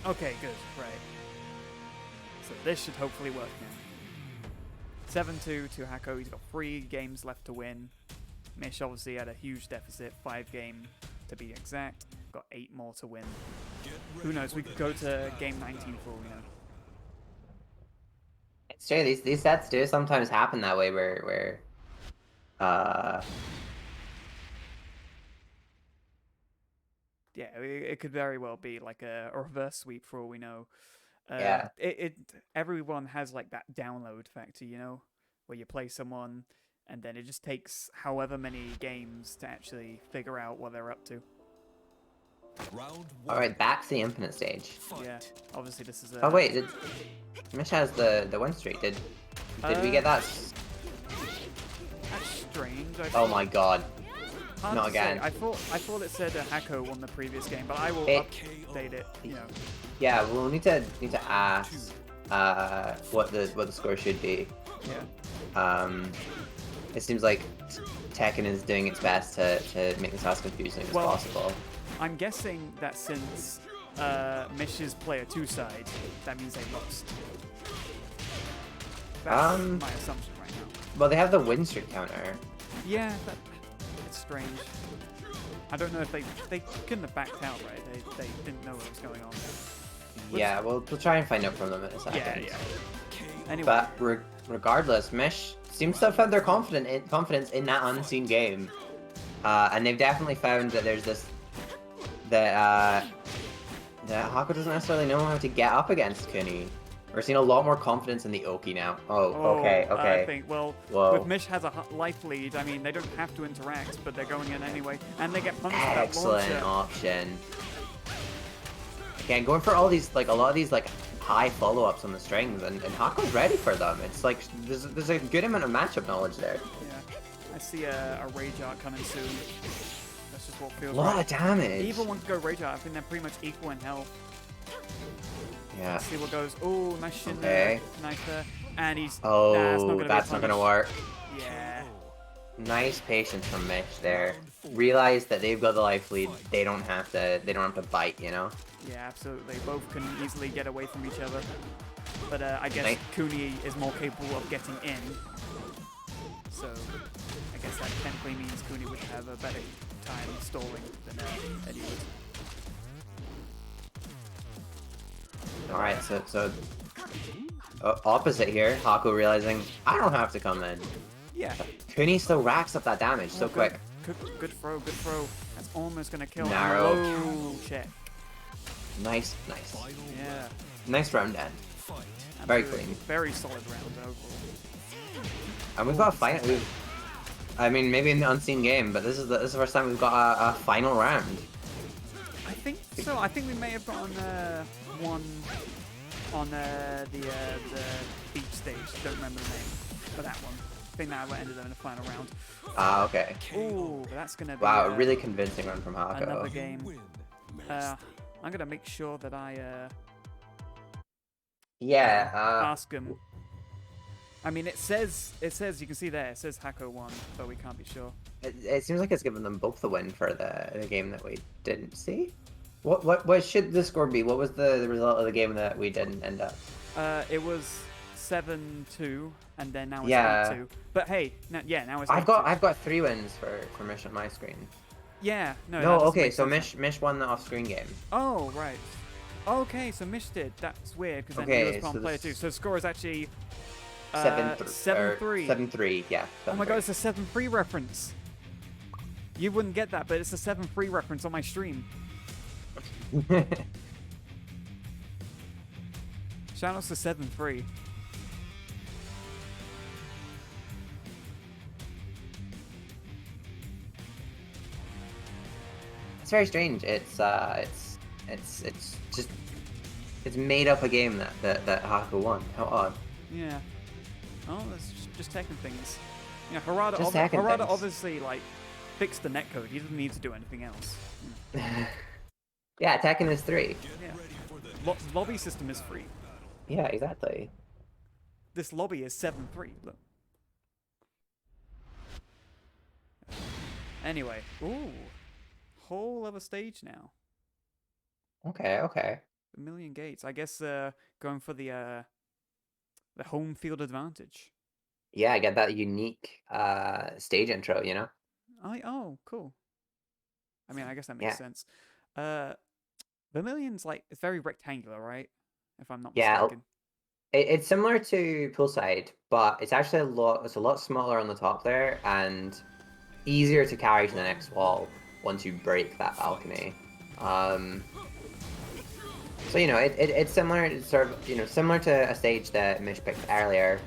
Okay, good, right. So this should hopefully work now. 7-2 to Hako. He's got 3 games left to win. Mish obviously had a huge deficit, 5 game to be exact. Got 8 more to win. Who knows? We could go to game 19 for all we know. It's true. These sets do sometimes happen that way, where Yeah, it could very well be like a reverse sweep for all we know. Yeah. Everyone has like that download factor, you know, where you play someone and then it just takes however many games to actually figure out what they're up to. Round 1. All right, back to the infinite stage. Fight. Yeah, obviously this is a... Oh wait, Mish has the win streak. Did we get that? That's strange. Oh my god. Hard Not to say. again. I thought it said Hako won the previous game, but I will It- update it, you know. Yeah, we'll need to ask what the score should be. Yeah. It seems like Tekken is doing its best to make this as confusing as Well, possible. I'm guessing that since Mish's player 2 side, that means they lost. That's my assumption right now. Well, they have the win streak counter. Yeah, it's strange. I don't know if they couldn't have backed out, right? They didn't know what was going on. Yeah, we'll try and find out from them in a second. Yeah. Anyway, But regardless, Mish seems to have found their confidence in that unseen game, and they've definitely found that there's this that Hako doesn't necessarily know how to get up against Kuni. We're seeing a lot more confidence in the Oki now. Oh, okay. I think, well, Whoa. with Mish has a life lead, I mean, they don't have to interact, but they're going in anyway, and they get punished for that Excellent launcher. option. Again, going for all these, like, a lot of these, like, high follow-ups on the strings, and Hako's ready for them. It's like, there's a good amount of matchup knowledge there. Yeah, I see a Rage Art coming soon. That's just what A feels lot right. of damage. Either one could go Rage Art, I think they're pretty much equal in health. Yeah. Let's see what goes. Oh, nice shin Okay. there. Nice there. And he's... Oh, that's not gonna be a work. punish. Yeah. Nice patience from Mish there. Realize that they've got the life lead. They don't have to bite, you know. Yeah, absolutely. Both can easily get away from each other. But I guess Nice. Kuni is more capable of getting in. So I guess that technically means Kuni would have a better time stalling than Eddy would. All right, so opposite here. Hako realizing I don't have to come in. Yeah. Kuni still racks up that damage so good. quick. Good throw, good throw. That's almost gonna kill him. Narrow. Low check. Nice. Yeah. Nice round end. Fight. Very Absolutely. clean. Very solid round overall. And we've got a final. I mean, maybe in the unseen game, but this is the first time we've got a final round. I think so. I think we may have gotten one on the beach stage. Don't remember the name for that one. I think that ended up in the final round. Ah, okay. Ooh, that's gonna be Wow, a really convincing run from Hako. another game. Win. I'm gonna make sure that I Yeah. ask him. I mean, it says you can see there. It says Hako won, but we can't be sure. It seems like it's given them both the win for the game that we didn't see. What should the score be? What was the result of the game that we didn't end up? It was 7-2, and then now it's Yeah. 8-2. But hey, now it's. I've 8-2. got 3 wins for Mish on my screen. Yeah, no. that No, doesn't okay, make so sense. Mish won the off-screen game. Oh right. Okay, so Mish did. That's weird because then he Okay, was on so player this- 2. So the score is actually 7-3. 7-3. Yeah. Oh my god, it's a 7-3 reference. You wouldn't get that, but it's a 7-3 reference on my stream. Shout out to 7-3. very strange. It's just it's made up a game that Hako won. How odd. Yeah. Oh, that's just Tekken things. You know, Harada, Just Tekken Harada things. obviously like fixed the netcode. He doesn't need to do anything else. Yeah, Tekken is 3. Yeah. Lobby system is free. Yeah, exactly. This lobby is 7-3. Look. Anyway, ooh, whole other stage now. Okay, okay. A million gates. I guess going for the home field advantage. Yeah, I get that unique stage intro, you know? Oh, cool. I mean, I guess that makes Yeah. sense. Vermilion's like it's very rectangular, right? If I'm not Yeah, mistaken. it's similar to Poolside, but it's actually it's a lot smaller on the top there and easier to carry to the next wall once you break that balcony. So you know, it's similar, it's sort of, you know, similar to a stage that Mish picked earlier,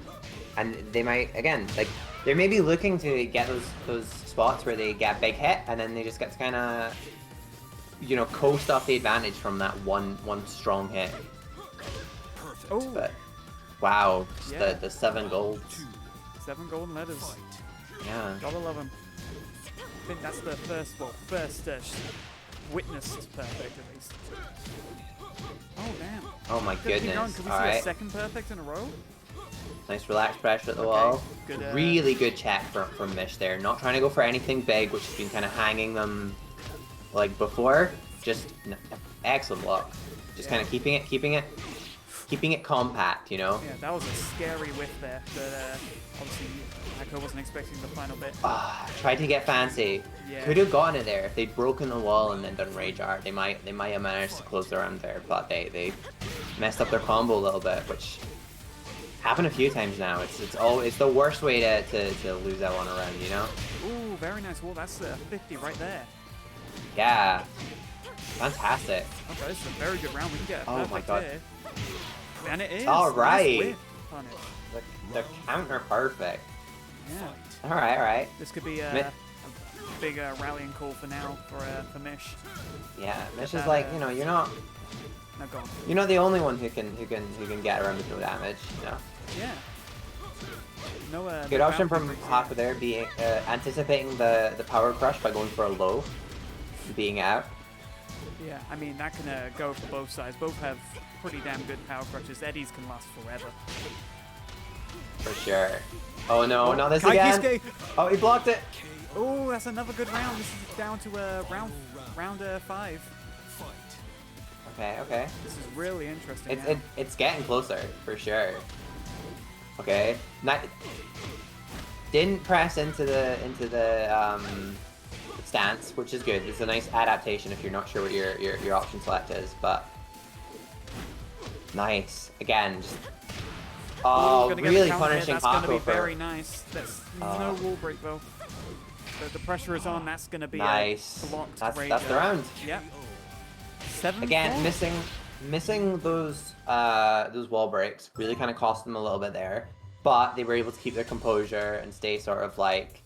and they might again like they may be looking to get those spots where they get a big hit and then they just get to kind of, you know, coast off the advantage from that one strong hit. Oh, But wow, just Yeah. the 7 golds. 7 golden letters. Yeah. Gotta love him. I think that's the first witnessed perfect at least. Oh damn! Oh my Keep going. goodness. Can we All see a right. second perfect in a row? Nice relaxed pressure at the Okay, wall. good, Really good check from Mish there. Not trying to go for anything big, which has been kind of hanging them like before. Just excellent block. Just Yeah. kind of keeping it compact, you know. Yeah, that was a scary whiff there. But obviously, Hako wasn't expecting the final bit. Tried to get fancy. Yeah. Could have gotten it there if they'd broken the wall and then done rage art. They might have managed to close the round there, but they messed up their combo a little bit, which happened a few times now. It's the worst way to lose that one around, you know. Ooh, very nice wall. That's a 50 right there. Yeah, fantastic. Okay, this is a very good round. We can get a Oh my perfect God. here. And it is. All Nice right. whiff on it. The counter perfect. Yeah. All right. This could be Mi- a big rallying call for now for Mish. Yeah, Mish Get is that, like, you know, you're not the only one who can get around with no damage. You know. Yeah. No. Good no option bounty from breaks, Hako there, being anticipating the power crush by going for a low, being out. Yeah, I mean that can go for both sides. Both have pretty damn good power crutches. Eddy's can last forever. For sure. Oh no, not this again. Kaikisuke! Oh, he blocked it. Oh, that's another good round. This is down to round 5. Okay. This is really interesting. now. It's getting closer for sure. Okay. Didn't press into the stance, which is good. It's a nice adaptation if you're not sure what your option select is, but nice. Again, just Gonna get the really counter hit. punishing That's gonna Hako be for very nice. That's no wall break though. The pressure is on. That's gonna be nice. a blocked That's rage. the round. Yep. 7-4. Again, missing those wall breaks really kind of cost them a little bit there, but they were able to keep their composure and stay sort of like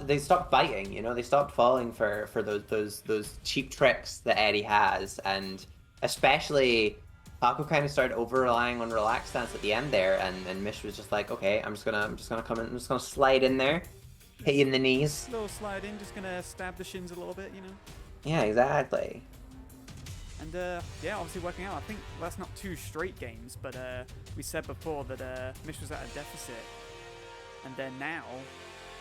they stopped biting, you know. They stopped falling for those cheap tricks that Eddy has, and especially Hako kind of started over relying on relaxed stance at the end there, and Mish was just like, okay, I'm just gonna come in, I'm just gonna slide in there, hit you in the knees. Little slide in, just gonna stab the shins a little bit, you know. Yeah, exactly. And yeah, obviously working out. I think that's not 2 straight games, but we said before that Mish was at a deficit, and then now,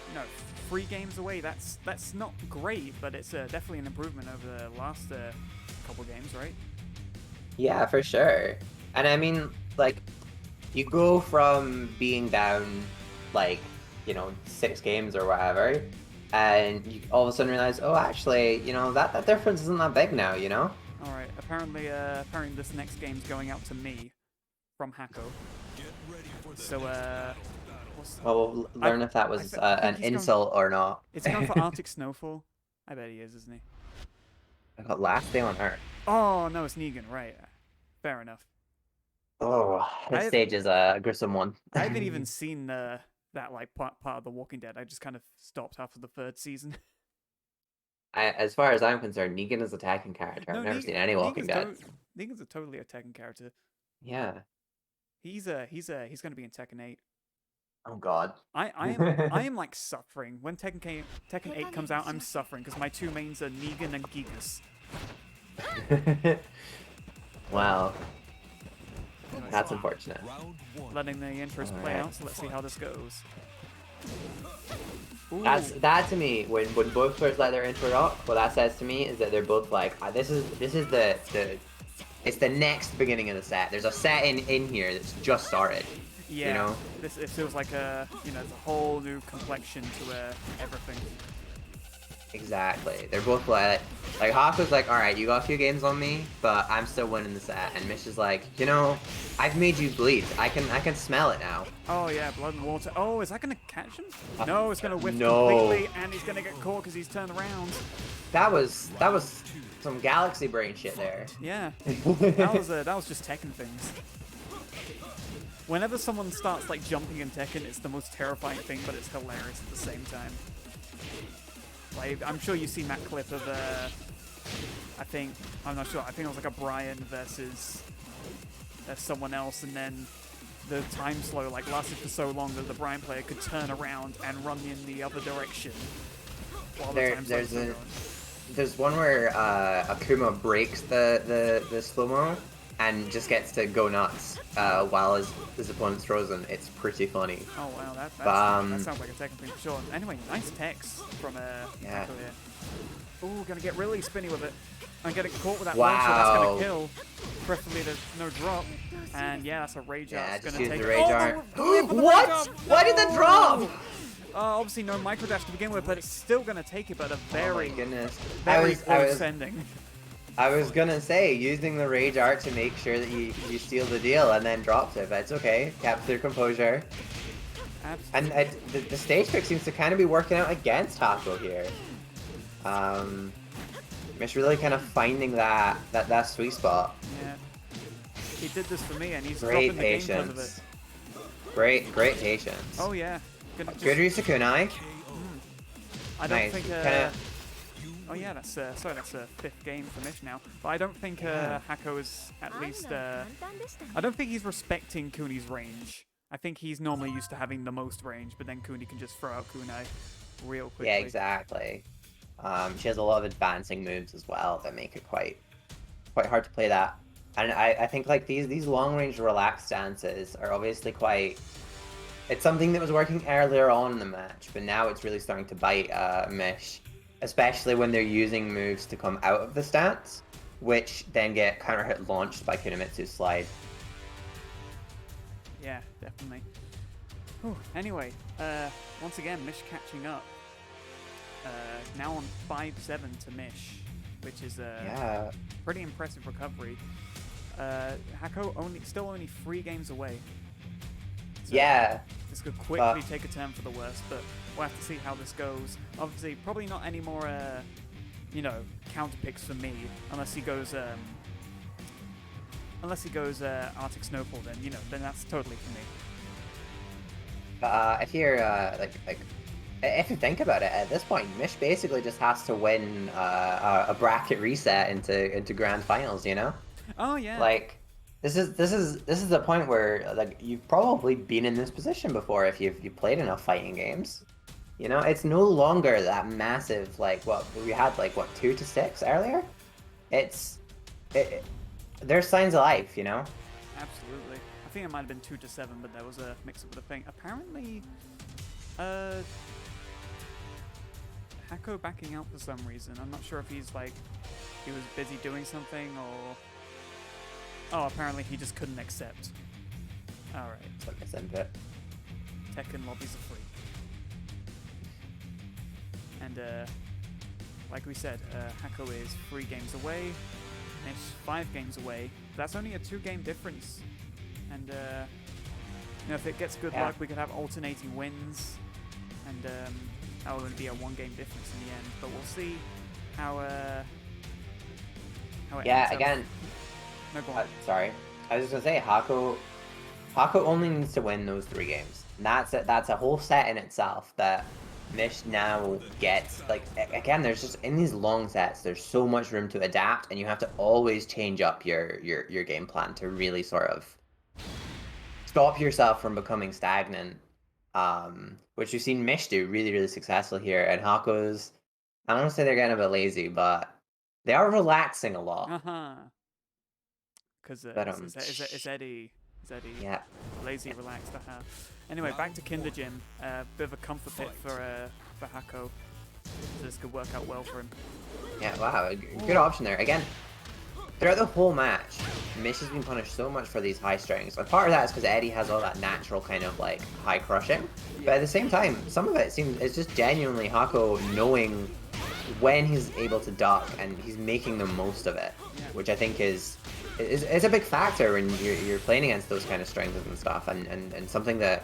you know, 3 games away. That's not great, but it's definitely an improvement over the last couple games, right? Yeah, for sure. And I mean, like, you go from being down, like, you know, 6 games or whatever, and you all of a sudden realize, oh, actually, you know, that difference isn't that big now, you know? All right. Apparently this next game's going out to me from Hako. So Well, we'll learn if that was I think an he's going- insult or not. it's going for Arctic Snowfall. I bet he is, isn't he? I got last day on Earth. Oh no, it's Negan, right? Fair enough. Oh, this I've- stage is a gruesome one. I haven't even seen that like part of The Walking Dead. I just kind of stopped after the 3rd season. As far as I'm concerned, Negan is a Tekken character. I've never seen any Walking Dead. Negan's a totally a Tekken character. Yeah. He's going to be in Tekken 8. Oh God. I am like suffering when Tekken 8 comes out. I'm suffering because my two mains are Negan and Gigas. Wow. Anyways, That's unfortunate. Round one. letting the intros play out, so let's see how this goes. Ooh. That to me, when both players let their intro rock, what that says to me is that they're both like, this is the it's the next beginning of the set. There's a set in here that's just started. Yeah, you know? it feels like there's a whole new complexion to everything. Exactly. They're both like Haku's like, all right, you got a few games on me, but I'm still winning the set. And Mish is like, I've made you bleed. I can smell it now. Oh yeah, blood and water. Oh, is that gonna catch him? No, it's gonna whiff No. completely, and he's gonna get caught because he's turned around. That was some galaxy brain shit there. Yeah, that was just Tekken things. Whenever someone starts like jumping in Tekken, it's the most terrifying thing, but it's hilarious at the same time. Like, I'm sure you've seen that clip of I'm not sure. I think it was like a Brian versus someone else, and then the time slow like lasted for so long that the Brian player could turn around and run in the other direction while the time slow was still going. There's one where Akuma breaks the slow-mo and just gets to go nuts while his opponent's frozen. It's pretty funny. Oh wow, that sounds like a Tekken thing for sure. Anyway, nice text from yeah. Echo here. Ooh, gonna get really spinny with it. I'm getting caught with that Wow. launcher, that's gonna kill. Preferably there's no drop. And yeah, that's a rage art. Yeah, It's just gonna use take the rage art. What? What? Why did that drop? Obviously no micro dash to begin with, but it's still gonna take it, but a very, Oh my goodness. very close ending. I was gonna say, using the rage art to make sure that you seal the deal and then drops it, but it's okay. Kept their composure. Absolutely. And the stage pick seems to kind of be working out against Haku here. It's really kind of finding that sweet spot. Yeah. He did this for me, and he's Great dropping the game because of patience. it. Great patience. Oh yeah. Good use of kunai. I don't Nice. think. Kinda... Oh yeah, that's a fifth game for Mish now. But I don't think Hako is at least. I don't think he's respecting Kuni's range. I think he's normally used to having the most range, but then Kuni can just throw out kunai real quickly. Yeah, exactly. She has a lot of advancing moves as well that make it quite hard to play that. And I think like these long range relaxed stances are obviously quite. It's something that was working earlier on in the match, but now it's really starting to bite Mish, especially when they're using moves to come out of the stance, which then get counter hit launched by Kunimitsu's slide. Yeah, definitely. Whew. Anyway, once again, Mish catching up. Now on 5-7 to Mish, which is a pretty impressive recovery. Hako still only 3 games away. So Yeah. This could quickly take a turn for the worse, but we'll have to see how this goes. Obviously, probably not any more, counter picks for me, unless he goes Arctic Snowfall. Then that's totally for me. If you're if you think about it, at this point, Mish basically just has to win a bracket reset into grand finals. Oh yeah. Like, this is the point where like you've probably been in this position before if you've played enough fighting games. It's no longer that massive like what we had 2 to 6 earlier. There's signs of life. Absolutely. I think it might have been 2 to 7, but there was a mix-up with a thing. Apparently, Hako backing out for some reason. I'm not sure if he was busy doing something or... Oh, apparently he just couldn't accept. Alright. So I send it. Tekken lobbies are free. And, like we said, Hako is 3 games away. Mish 5 games away. That's only a 2-game difference. And, if it gets good luck, we could have alternating wins. And, that would be a 1-game difference in the end. But we'll see how it ends up. Again. No, go on. Sorry. I was just gonna say, Hako only needs to win those 3 games. And that's a whole set in itself that Mish now gets, like, again, there's just, in these long sets, there's so much room to adapt, and you have to always change up your game plan to really sort of stop yourself from becoming stagnant, which you've seen Mish do really, really successful here, and Hako's, I don't want to say they're getting a bit lazy, but they are relaxing a lot. Because But, it's Eddy. It's Eddy. Yeah. Lazy, relaxed. Anyway, back to Kinder Gym. Bit of a comfort pit for Hako. So this could work out well for him. Yeah, wow, good option there. Again, throughout the whole match, Mish has been punished so much for these high strings. And part of that is because Eddy has all that natural kind of like high crushing. But at the same time, some of it seems it's just genuinely Hako knowing when he's able to duck and he's making the most of it, which I think is a big factor when you're playing against those kind of strings and stuff, and something that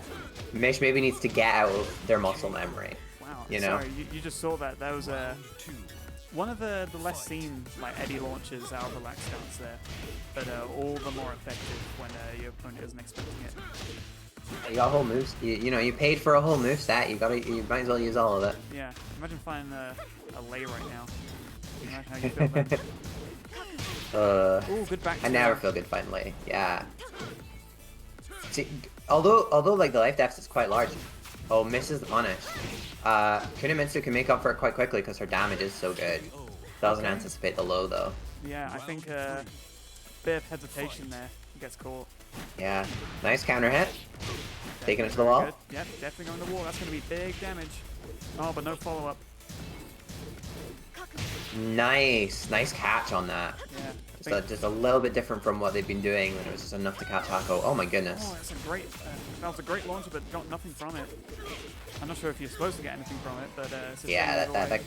Mish maybe needs to get out of their muscle memory. Wow, you know? sorry, you just saw that. That was one of the less seen like Eddy launches out of relax stance there, but all the more effective when your opponent isn't expecting it. You got whole moves. You know, you paid for a whole move set. You might as well use all of it. Yeah, imagine finding a lay right now. Imagine how you feel then. Ooh, good back. I never feel good finally. Yeah. See, although like the life deficit's quite large. Oh, misses the punish. Kunimitsu can make up for it quite quickly because her damage is so good. Doesn't anticipate the low though. Yeah, I think bit of hesitation there. Gets caught. Yeah. Nice counter hit. Taking it to the Very wall. good. Yep, definitely going to the wall. That's going to be big damage. Oh, but no follow up. Nice catch on that. Yeah. Just a little bit different from what they've been doing when it was just enough to catch Hako. Oh my goodness. Oh, that was a great launcher, but got nothing from it. I'm not sure if you're supposed to get anything from it, but yeah, that.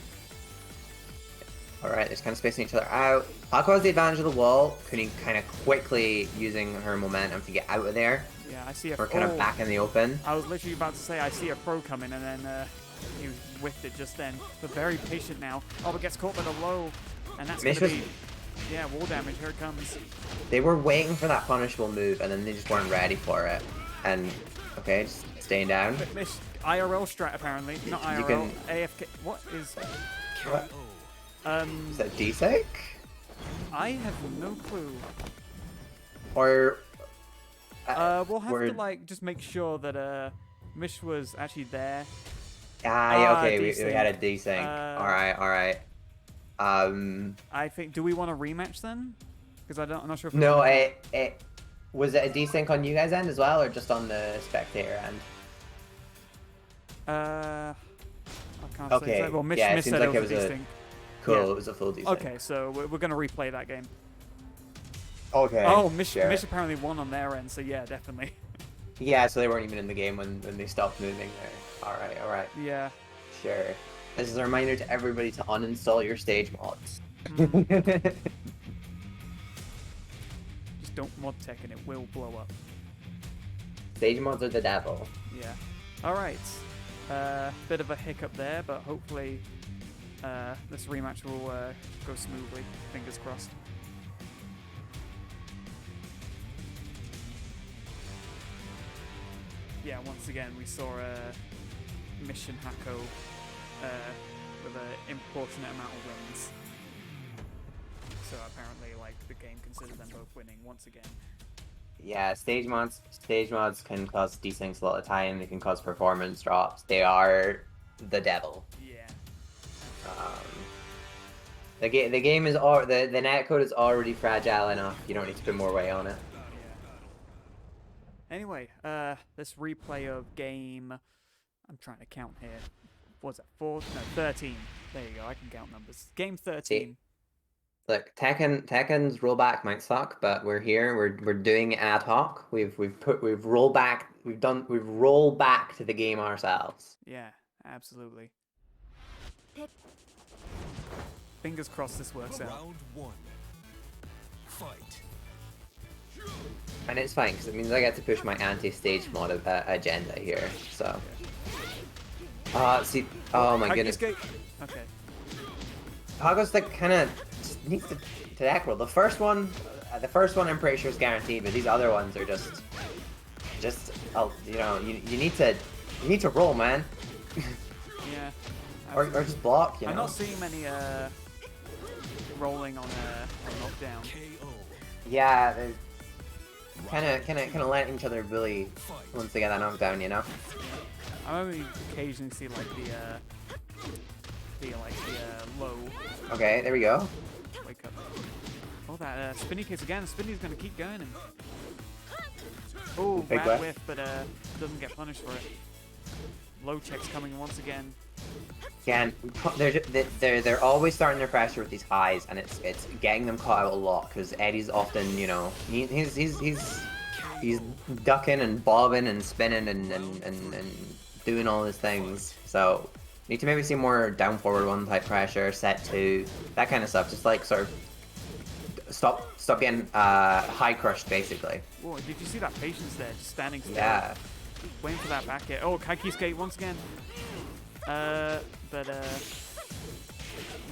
All right, they're kind of spacing each other out. Hako has the advantage of the wall, kind of quickly using her momentum to get out of there. Yeah, I see a. We're kind of back in the open. I was literally about to say I see a pro coming, and then he whiffed it just then. But very patient now. Oh, but gets caught by the low, and that's going to be. Yeah, wall damage. Here it comes. They were waiting for that punishable move, and then they just weren't ready for it. And okay, just staying down. Miss IRL strat apparently, not IRL. You can... AFK. What is? What? Is that desync? I have no clue. Or we'll have to like just make sure that Mish was actually there. Yeah, okay, we had a desync. All right. I think. Do we want a rematch then? Because I'm not sure. If no, was it a desync on you guys' end as well, or just on the spectator end? I can't okay. say. Well, Mish yeah, it said seems like it was a desync. Cool, yeah. It was a full desync. Okay, so we're gonna replay that game. Okay. Oh, Mish apparently won on their end, so yeah, definitely. Yeah, so they weren't even in the game when they stopped moving there. All right. Yeah. Sure. This is a reminder to everybody to uninstall your stage mods. Just don't mod Tekken, it will blow up. Stage mods are the devil. Yeah. Alright. Bit of a hiccup there, but hopefully this rematch will go smoothly. Fingers crossed. Yeah, once again we saw Mission Hako with an proportionate amount of wins. So apparently, like, the game considers them both winning once again. Yeah, stage mods can cause desyncs a lot of the time. They can cause performance drops. They are the devil. Yeah. The game is the netcode is already fragile enough. You don't need to put more weight on it. Anyway, this replay of game, I'm trying to count here. What's that? 13. There you go. I can count numbers. Game 13. See, look, Tekken's rollback might suck, but we're here. We're doing it ad hoc. We've rolled back. We've rolled back to the game ourselves. Yeah, absolutely. Fingers crossed this works out. Round one. Fight. And it's fine because it means I get to push my anti-stage mod agenda here. So. See. Oh my goodness. Okay. Hago's like kind of needs to deck roll. The first one I'm pretty sure is guaranteed, but these other ones are just you know, you need to roll, man. Yeah. Or just block, you know? I'm not seeing many rolling on knockdown. KO. Yeah, they're kind of letting each other really once they get that knockdown, you know? I only occasionally see like the low Okay, there we go. wake up. Oh, that spinny kick again. Spinny's gonna keep going. And... Oh, Big bad whiff. whiff, but doesn't get punished for it. Low checks coming once again. Again, they're always starting their pressure with these highs, and it's getting them caught out a lot because Eddie's often, you know, he's ducking and bobbing and spinning and doing all these things. So need to maybe see more down forward one type pressure, set two, that kind of stuff. Just like sort of stop getting high crushed basically. Whoa, did you see that patience there, just standing still? Yeah. Waiting for that back hit. Oh, Kaiki skate once again. But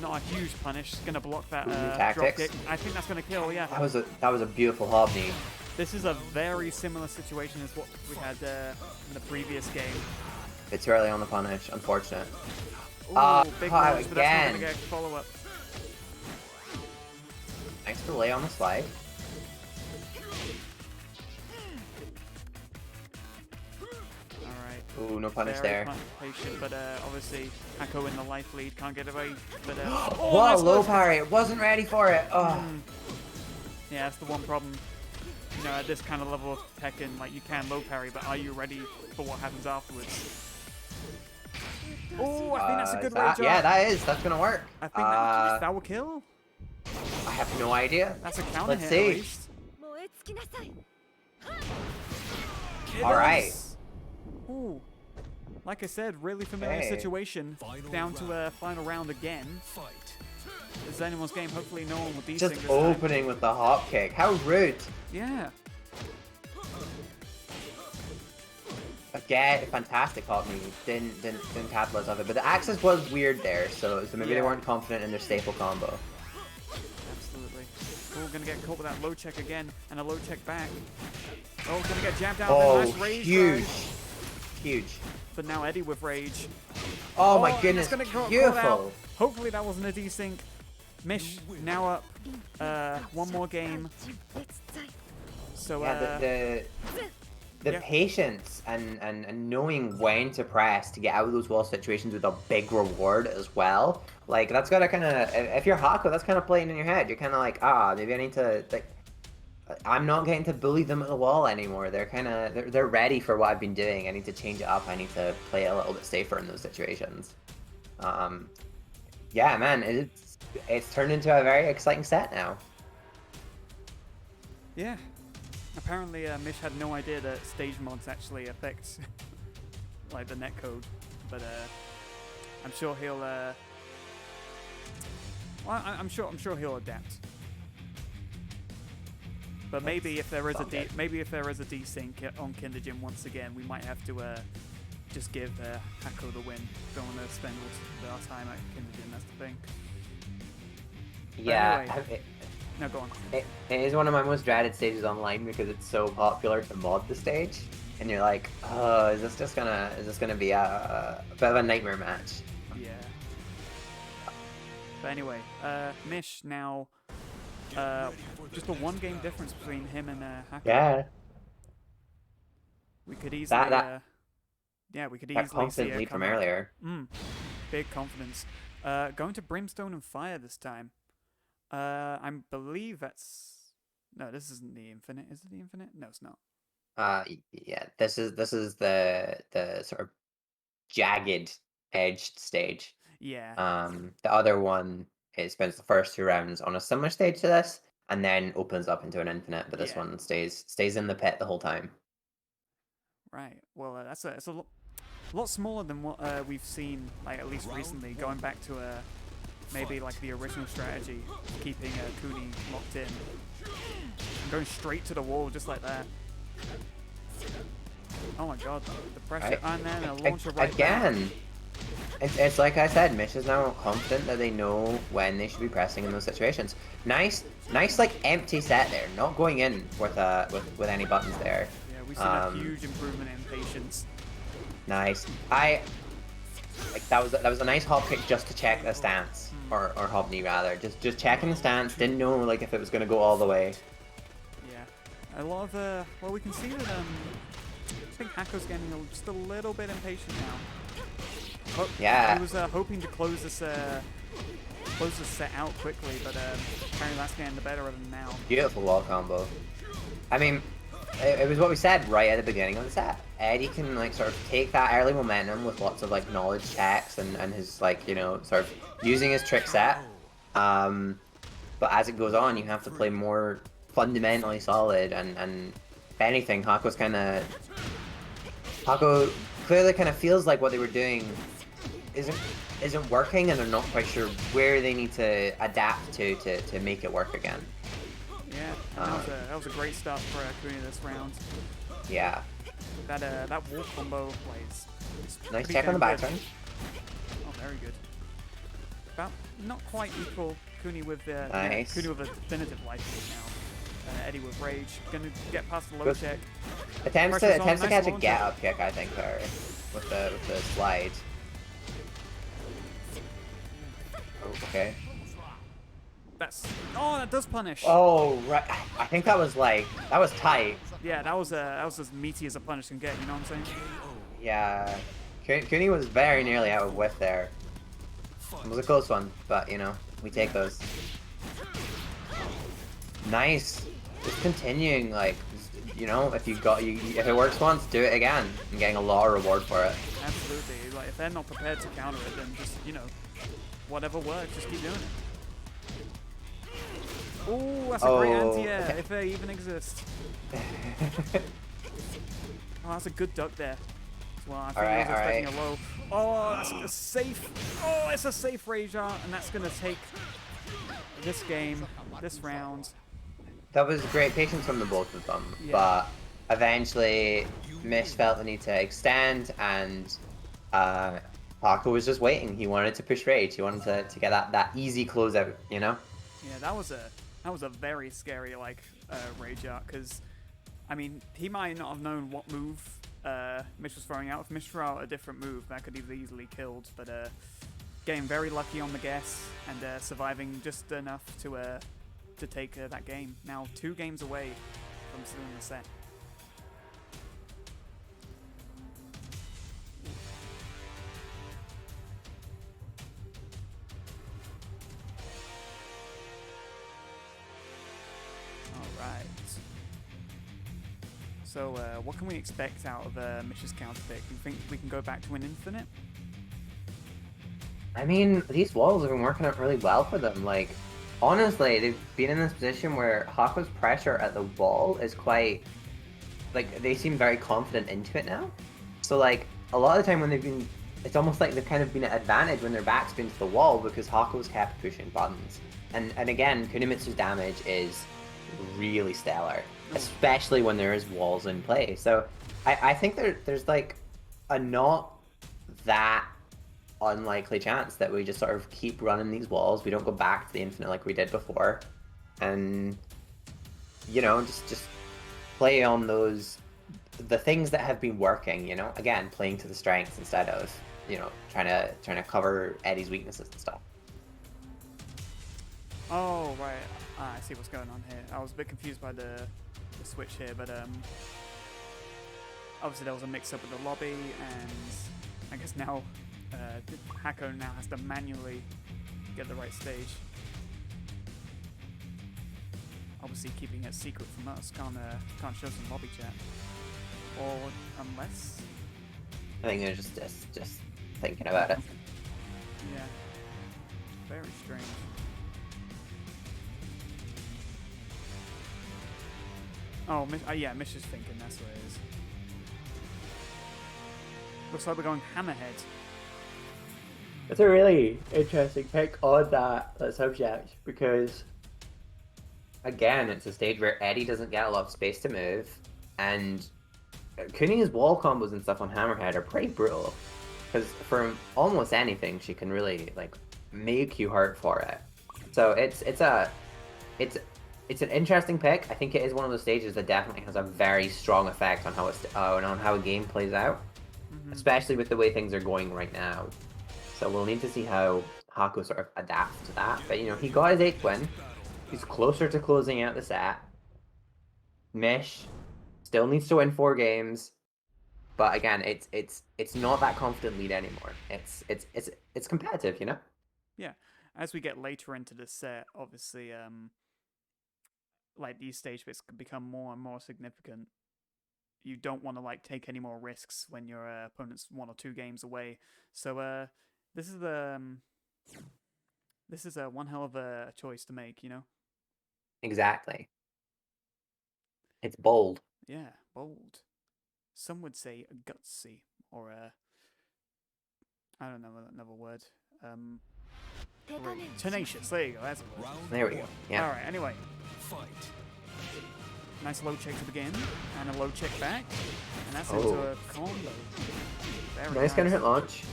not a huge punish. Gonna block that drop Tactics. kick. I think that's gonna kill. Yeah. That was a beautiful hob knee. This is a very similar situation as what we had in the previous game. It's too early on the punish, unfortunate. Ooh, big caught punch, but that's not again. gonna get follow up. Nice delay on the slide. Alright. Ooh, no punish Very there. patient, but obviously Hako in the life lead can't get away. But Whoa, nice low whiff. parry. It wasn't ready for it. Oh. Yeah, that's the one problem. You know, at this kind of level of Tekken, like you can low parry, but are you ready for what happens afterwards? Oh, I think that's a good rage Yeah, up. that's gonna work. I think that will kill. I have no idea. That's a counter Let's hit see. at least. It All right. does. Ooh. Like I said, really familiar Okay. situation. Final Down to a round. final round again. Fight. This is anyone's game. Hopefully no one will desync Just this time. opening with the hop kick. How rude. Yeah. Again, fantastic hop knee. Didn't capitalize on it, but the access was weird there, so maybe Yeah. they weren't confident in their staple combo. Absolutely. Oh, gonna get caught with that low check again, and a low check back. Oh, gonna get jabbed out. Oh, Nice rage huge, drive. huge. But now Eddy with rage. Oh my and goodness, it's gonna caught out. beautiful. Hopefully that wasn't a desync. Mish now up. One more game. So Yeah, the yeah. patience and knowing when to press to get out of those wall situations with a big reward as well. Like that's gotta kind of, if you're Hako, that's kind of playing in your head. You're kind of like, maybe I need to like. I'm not getting to bully them at the wall anymore. They're ready for what I've been doing. I need to change it up. I need to play a little bit safer in those situations. Yeah, man, it's turned into a very exciting set now. Yeah. Apparently, Mish had no idea that stage mods actually affect like the netcode, but I'm sure he'll. Well, I'm sure he'll adapt. But maybe if there is a desync on Kinderjin once again, we might have to just give Hako the win. Don't want to spend all our time at Kinderjin. That's the thing. Yeah. anyway. No, go on. It is one of my most dreaded stages online because it's so popular to mod the stage, and you're like, oh, is this gonna be a bit of a nightmare match? Yeah. But anyway, Mish now, just a one game difference between him and Hako. Yeah, We could easily, we could that easily see confident it lead from come out. earlier. Big confidence. Going to Brimstone and Fire this time. I believe that's... No, this isn't the Infinite. Is it the Infinite? No, it's not. Yeah, this is the sort of jagged edged stage. Yeah. The other one, it spends the first 2 rounds on a similar stage to this, and then opens up into an infinite. But this Yeah. one stays in the pit the whole time. Right. Well, it's a lot smaller than what we've seen, like at least recently, going back to maybe like the original strategy, keeping Kuni locked in, and going straight to the wall just like that. Oh my god, the pressure, and then a launcher right again. It's like I said, Mish is now confident that they know when they should be pressing in those situations. Nice like empty set there, not going in with any buttons there. Yeah, we've seen a huge improvement in patience. Nice. Like that was a nice hop kick just to check the stance, or hop knee rather. Just checking the stance. Didn't know like if it was gonna go all the way. Yeah, a lot of well, we can see that I think Hako's getting just a little bit impatient now. Oh, Yeah. He was hoping to close this set out quickly, but apparently that's getting the better of him now. Beautiful wall combo. I mean, it was what we said right at the beginning of the set. Eddy can like sort of take that early momentum with lots of like knowledge checks and his like, you know, sort of using his trick set. But as it goes on, you have to play more fundamentally solid, and if anything, Hako clearly kind of feels like what they were doing isn't working, and they're not quite sure where they need to adapt to make it work again. Yeah, and that was a great start for Kuni this round. Yeah. That wall combo plays. Nice check on the back turn. Oh, very good. About not quite equal. Kuni with Nice. Kuni with a definitive life lead now. Eddy with rage, gonna get past the low Good. check. Attempts Pressure's on, to nice catch a launch get up. up kick, I think, there with the slide. Oh, okay. That does punish. Oh right, I think that was tight. Yeah, that was as meaty as a punish can get. You know what I'm saying? Yeah, Kuni was very nearly out of whiff there. It was a close one, but you know, we take those. Nice. Just continuing, like, you know, if if it works once, do it again, and getting a lot of reward for it. Absolutely. Like if they're not prepared to counter it, then just whatever works, just keep doing it. Oh, that's a great anti-air, if they even exist. Oh, that's a good duck there. Well, I think I was expecting a low. Oh, that's a safe. Oh, it's a safe rage art, and that's gonna take this game, this round. That was great patience from the both of them, but eventually Mish felt the need to extend, and Hako was just waiting. He wanted to push rage. He wanted to get that easy closeout, you know? Yeah, that was a very scary rage art, because I mean he might not have known what move Mish was throwing out. If Mish threw out a different move, that could have easily killed. But getting very lucky on the guess and surviving just enough to take that game. Now 2 games away from stealing the set. Alright. So what can we expect out of Mish's counter pick? Do you think we can go back to an infinite? I mean, these walls have been working out really well for them. Like, honestly, they've been in this position where Hako's pressure at the wall is quite... Like, they seem very confident into it now. So, like, a lot of the time when they've been... It's almost like they've kind of been at advantage when their back's been to the wall because Hako's kept pushing buttons. And again, Kunimitsu's damage is really stellar, especially when there is walls in play. So, I think there's like a not that unlikely chance that we just sort of keep running these walls. We don't go back to the infinite like we did before, and you know, just play on the things that have been working. You know, again, playing to the strengths instead of trying to cover Eddy's weaknesses and stuff. Oh right, I see what's going on here. I was a bit confused by the switch here, but obviously there was a mix-up with the lobby, and I guess now Hako now has to manually get the right stage. Obviously keeping it secret from us, can't show some lobby chat. Or unless... I think they're just thinking about it. Yeah. Very strange. Oh, yeah, Mish is thinking, that's what it is. Looks like we're going hammerhead. It's a really interesting pick on that subject because, again, it's a stage where Eddy doesn't get a lot of space to move, and Kuni's wall combos and stuff on Hammerhead are pretty brutal. Because from almost anything, she can really like make you hurt for it. So it's an interesting pick. I think it is one of those stages that definitely has a very strong effect on how a game plays out. especially with the way things are going right now. So we'll need to see how Hako sort of adapts to that. But you know, he got his 8th win. He's closer to closing out the set. Mish still needs to win 4 games, but again, it's not that confident lead anymore. It's competitive, you know. Yeah, as we get later into the set, obviously, like these stage bits become more and more significant. You don't want to like take any more risks when your opponent's 1 or 2 games away. So this is a one hell of a choice to make, you know. Exactly. It's bold. Yeah, bold. Some would say gutsy, or I don't know another word. Tenacious. There you go. That's a word. There we go. Yeah. All right. Anyway, Fight. nice low check to begin, and a low check back, and that's Oh. into a combo. Very Nice kind of hit launch.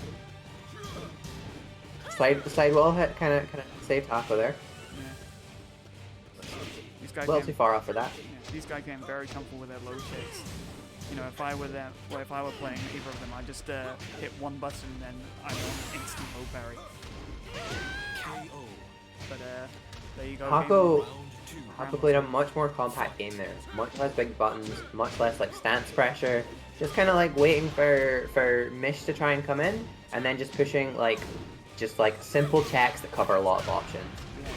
Slide well hit, kind of saved Hako there. Yeah. These A guys little came, too far off for that. yeah, these guys came very comfortable with their low checks. You know, if I were them, or if I were playing either of them, I just hit one button and then I'm on instant low parry. KO. But there you go. Hako, Round 2. Hako played a much more compact game there. Much less big buttons, much less like stance pressure. Just kind of like waiting for Mish to try and come in, and then just pushing like simple checks that cover a lot of options,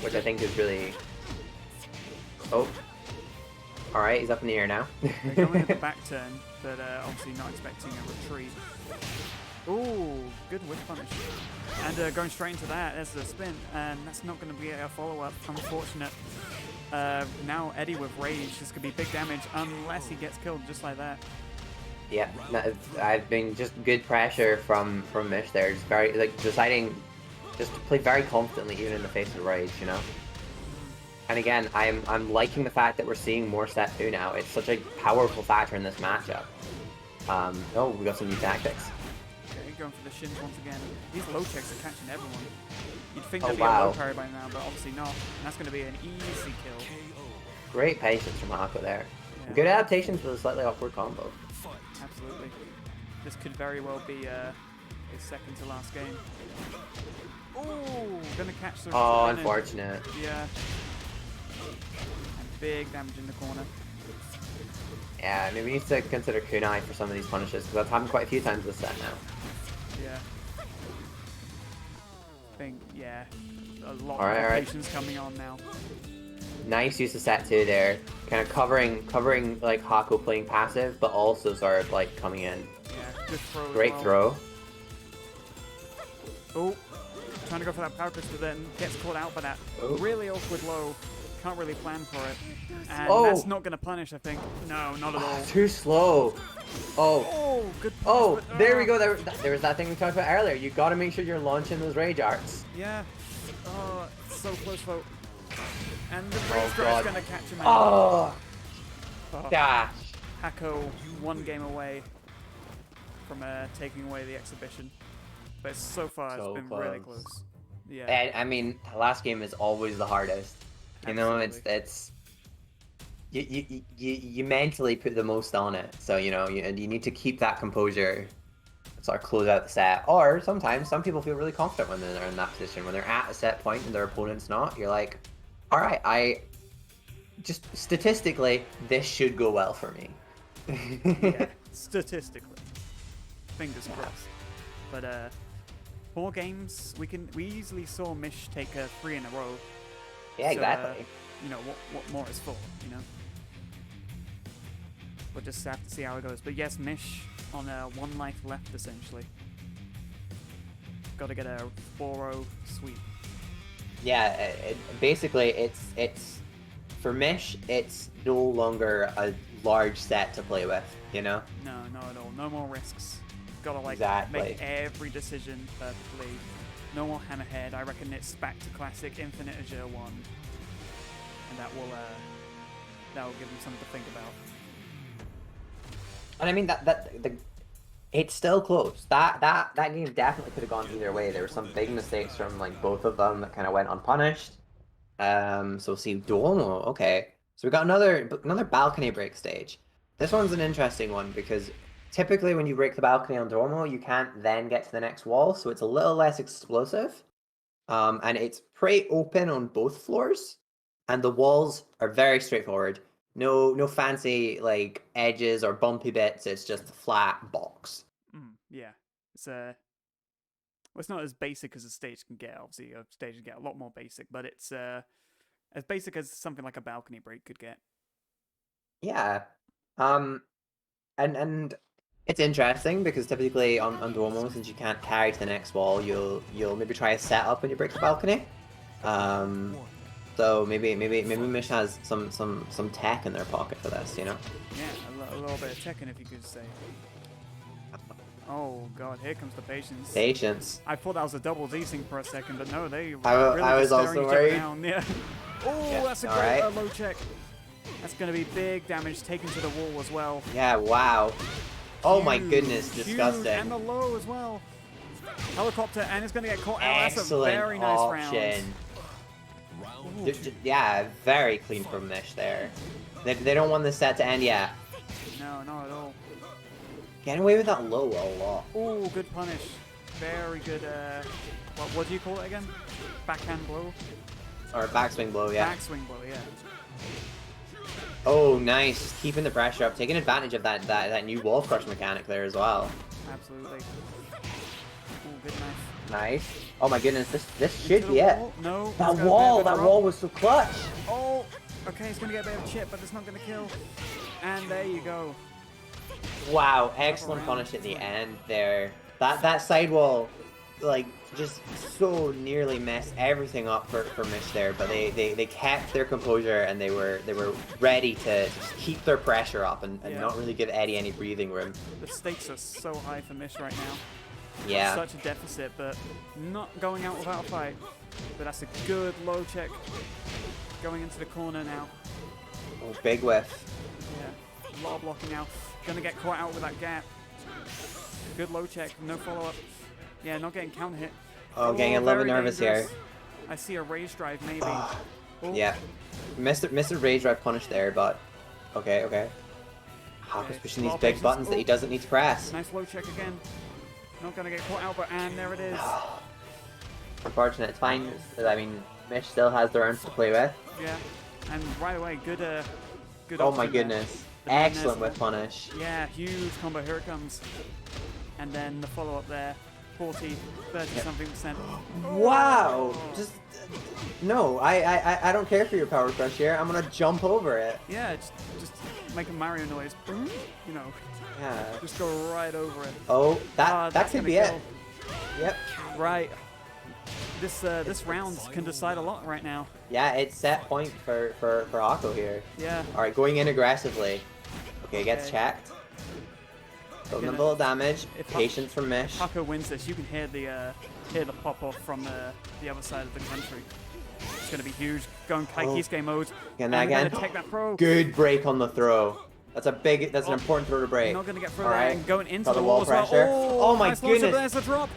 which I think is really. Oh. All right, he's up in the air now. They're going at the back turn, but obviously not expecting a retreat. Ooh, good whip punish. And going straight into that, there's the spin, and that's not going to be a follow-up. Unfortunate. Now Eddy with rage, this could be big damage unless he gets killed just like that. Yeah, I've been just good pressure from Mish there. Just very like deciding just to play very confidently even in the face of rage, you know. And again, I'm liking the fact that we're seeing more set 2 now. It's such a powerful factor in this matchup. Oh, we got some new tactics. Okay, going for the shins once again. These low checks are catching everyone. You'd think Oh, there'd be wow. a low parry by now, but obviously not. And that's going to be an easy kill. KO. Great patience from Hako there. Yeah. Good adaptation to the slightly awkward combo. Fight. Absolutely. This could very well be his second to last game. Ooh, gonna catch the. Oh, run in. unfortunate. Yeah. And big damage in the corner. Yeah, I mean, we need to consider kunai for some of these punishes, because that's happened quite a few times this set now. Yeah. I think, yeah. A lot Alright, of alright. patience coming on now. Nice use of set 2 there. Kind of covering like Hako playing passive, but also sort of like coming in. Yeah, good throw. as Great well. throw. Oh, trying to go for that power crystal, then gets caught out by that Oh. really awkward low. Can't really plan for it. And Oh. that's not going to punish, I think. No, not at all. Too slow. Oh. Oh, good punish, Oh, but, there we go. There was that thing we talked about earlier. You got to make sure you're launching those rage arts. Yeah. Oh, it's so close, though. And the Oh, rage strike's God. going to catch him out. Oh, Oh, gosh. Hako 1 game away from taking away the exhibition. But so far, So it's been really close. close. Yeah. And, I mean, the last game is always the hardest. You know, Absolutely. you mentally put the most on it. So you know, you need to keep that composure, sort of close out the set. Or sometimes some people feel really confident when they're in that position, when they're at a set point and their opponent's not. You're like, all right, I just statistically this should go well for me. Yeah, statistically. Fingers crossed. But 4 games, we easily saw Mish take 3 in a row. Yeah, So, exactly. You know, what more is for, you know? We'll just have to see how it goes. But yes, Mish on 1 life left, essentially. Got to get a 4-0 sweep. Yeah, basically it's for Mish, it's no longer a large set to play with, you know? No, not at all. No more risks. Got to, like, Exactly. make every decision perfectly. No more hammerhead. I reckon it's back to classic Infinite Azure 1. And that will give them something to think about. And I mean it's still close. That game definitely could have gone either way. There were some big mistakes from like both of them that kind of went unpunished. So we'll see Duomo. Okay, so we got another balcony break stage. This one's an interesting one because typically when you break the balcony on normal, you can't then get to the next wall, so it's a little less explosive. And it's pretty open on both floors, and the walls are very straightforward. No fancy like edges or bumpy bits. It's just a flat box. Yeah, it's well, it's not as basic as a stage can get. Obviously, a stage can get a lot more basic, but it's as basic as something like a balcony break could get. Yeah. And it's interesting because typically on Duomo, since you can't carry to the next wall, you'll maybe try a setup when you break the balcony. So maybe Mish has some tech in their pocket for this, you know? Yeah, a little bit of Tekken, if you could say. Oh god, here comes the patience. Patience. I thought that was a double D sync for a second, but no, they I was also worried. Down. Yeah. Oh, Yeah, that's a great low check. That's going to be big damage taken to the wall as well. Yeah, wow. Oh my Huge, goodness, disgusting. Huge, and the low as well. Helicopter, and it's going to get caught out. That's a Excellent very nice option. round. Yeah, very clean from Mish there. They don't want this set to end yet. No, not at all. Getting away with that low a lot. Oh, good punish. Very good, what do you call it again? Backhand blow? Or backswing blow, yeah. Backswing blow, yeah. Oh, nice. Keeping the pressure up, taking advantage of that new wall crush mechanic there as well. Absolutely. Oh, good knife. Nice. Oh my goodness, this should Into be the it. wall. No. That it's got a bit of a drop. wall was so clutch. Oh, okay, it's going to get a bit of a chip, but it's not going to kill. And there you go. Wow, excellent punish at the end there. That sidewall, like, just so nearly messed everything up for Mish there, but they kept their composure and they were ready to just keep their pressure up and not really give Eddy any breathing room. The stakes are so high for Mish right now. Yeah. Such a deficit, but not going out without a fight. But that's a good low check. Going into the corner now. Oh, big whiff. Yeah, a lot of blocking now. Gonna get caught out with that gap. Good low check, no follow-up. Yeah, not getting counter hit. Oh, getting a little bit very nervous dangerous. here. I see a rage drive, maybe. Oh. Yeah. Missed a rage drive punish there, but okay. Hako's pushing these big buttons that he doesn't need to press. Nice low check again. Not gonna get caught out, but and there it is. Unfortunate. It's fine. I mean, Mish still has their arms to play with. Yeah, and right away, good. Oh my option there. goodness. Excellent with punish. Yeah, huge combo. Here it comes. And then the follow-up there. 40, 30-something%. Wow! Just no. I don't care for your power crush here. I'm gonna jump over it. Yeah, just make a Mario noise. You know. Yeah. Just go right over it. Oh, that could be it. Yep. Right. This round can decide a lot right now. Yeah, it's set point for Hako here. Yeah. All right, going in aggressively. Okay, gets checked. Building a little damage. Patience from Mish. If Hako wins this, you can hear the pop off from the other side of the country. It's gonna be huge. Going Kaikisuke mode. And again. Gonna take that throw. Good break on the throw. That's an important throw to break. You're not gonna get through All that. right. And going into Got the the wall wall as well. pressure. Oh my nice launch, goodness. There's a drop.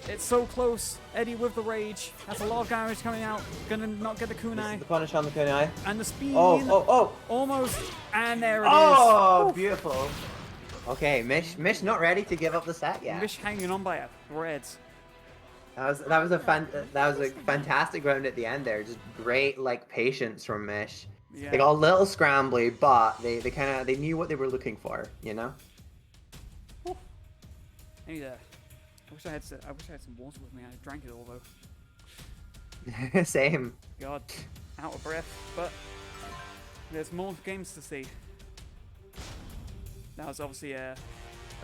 It's so close. Eddy with the rage. That's a lot of damage coming out. Gonna not get the kunai. The punish on the kunai. And the speed. Oh. Almost. And there it is. Oh, beautiful. Okay, Mish not ready to give up the set yet. Mish hanging on by a thread. That was a fantastic round at the end there. Just great like patience from Mish. Yeah. They got a little scrambly, but they knew what they were looking for, you know. I wish I had some water with me. I drank it all though. Same. God, out of breath. But there's more games to see. That was obviously a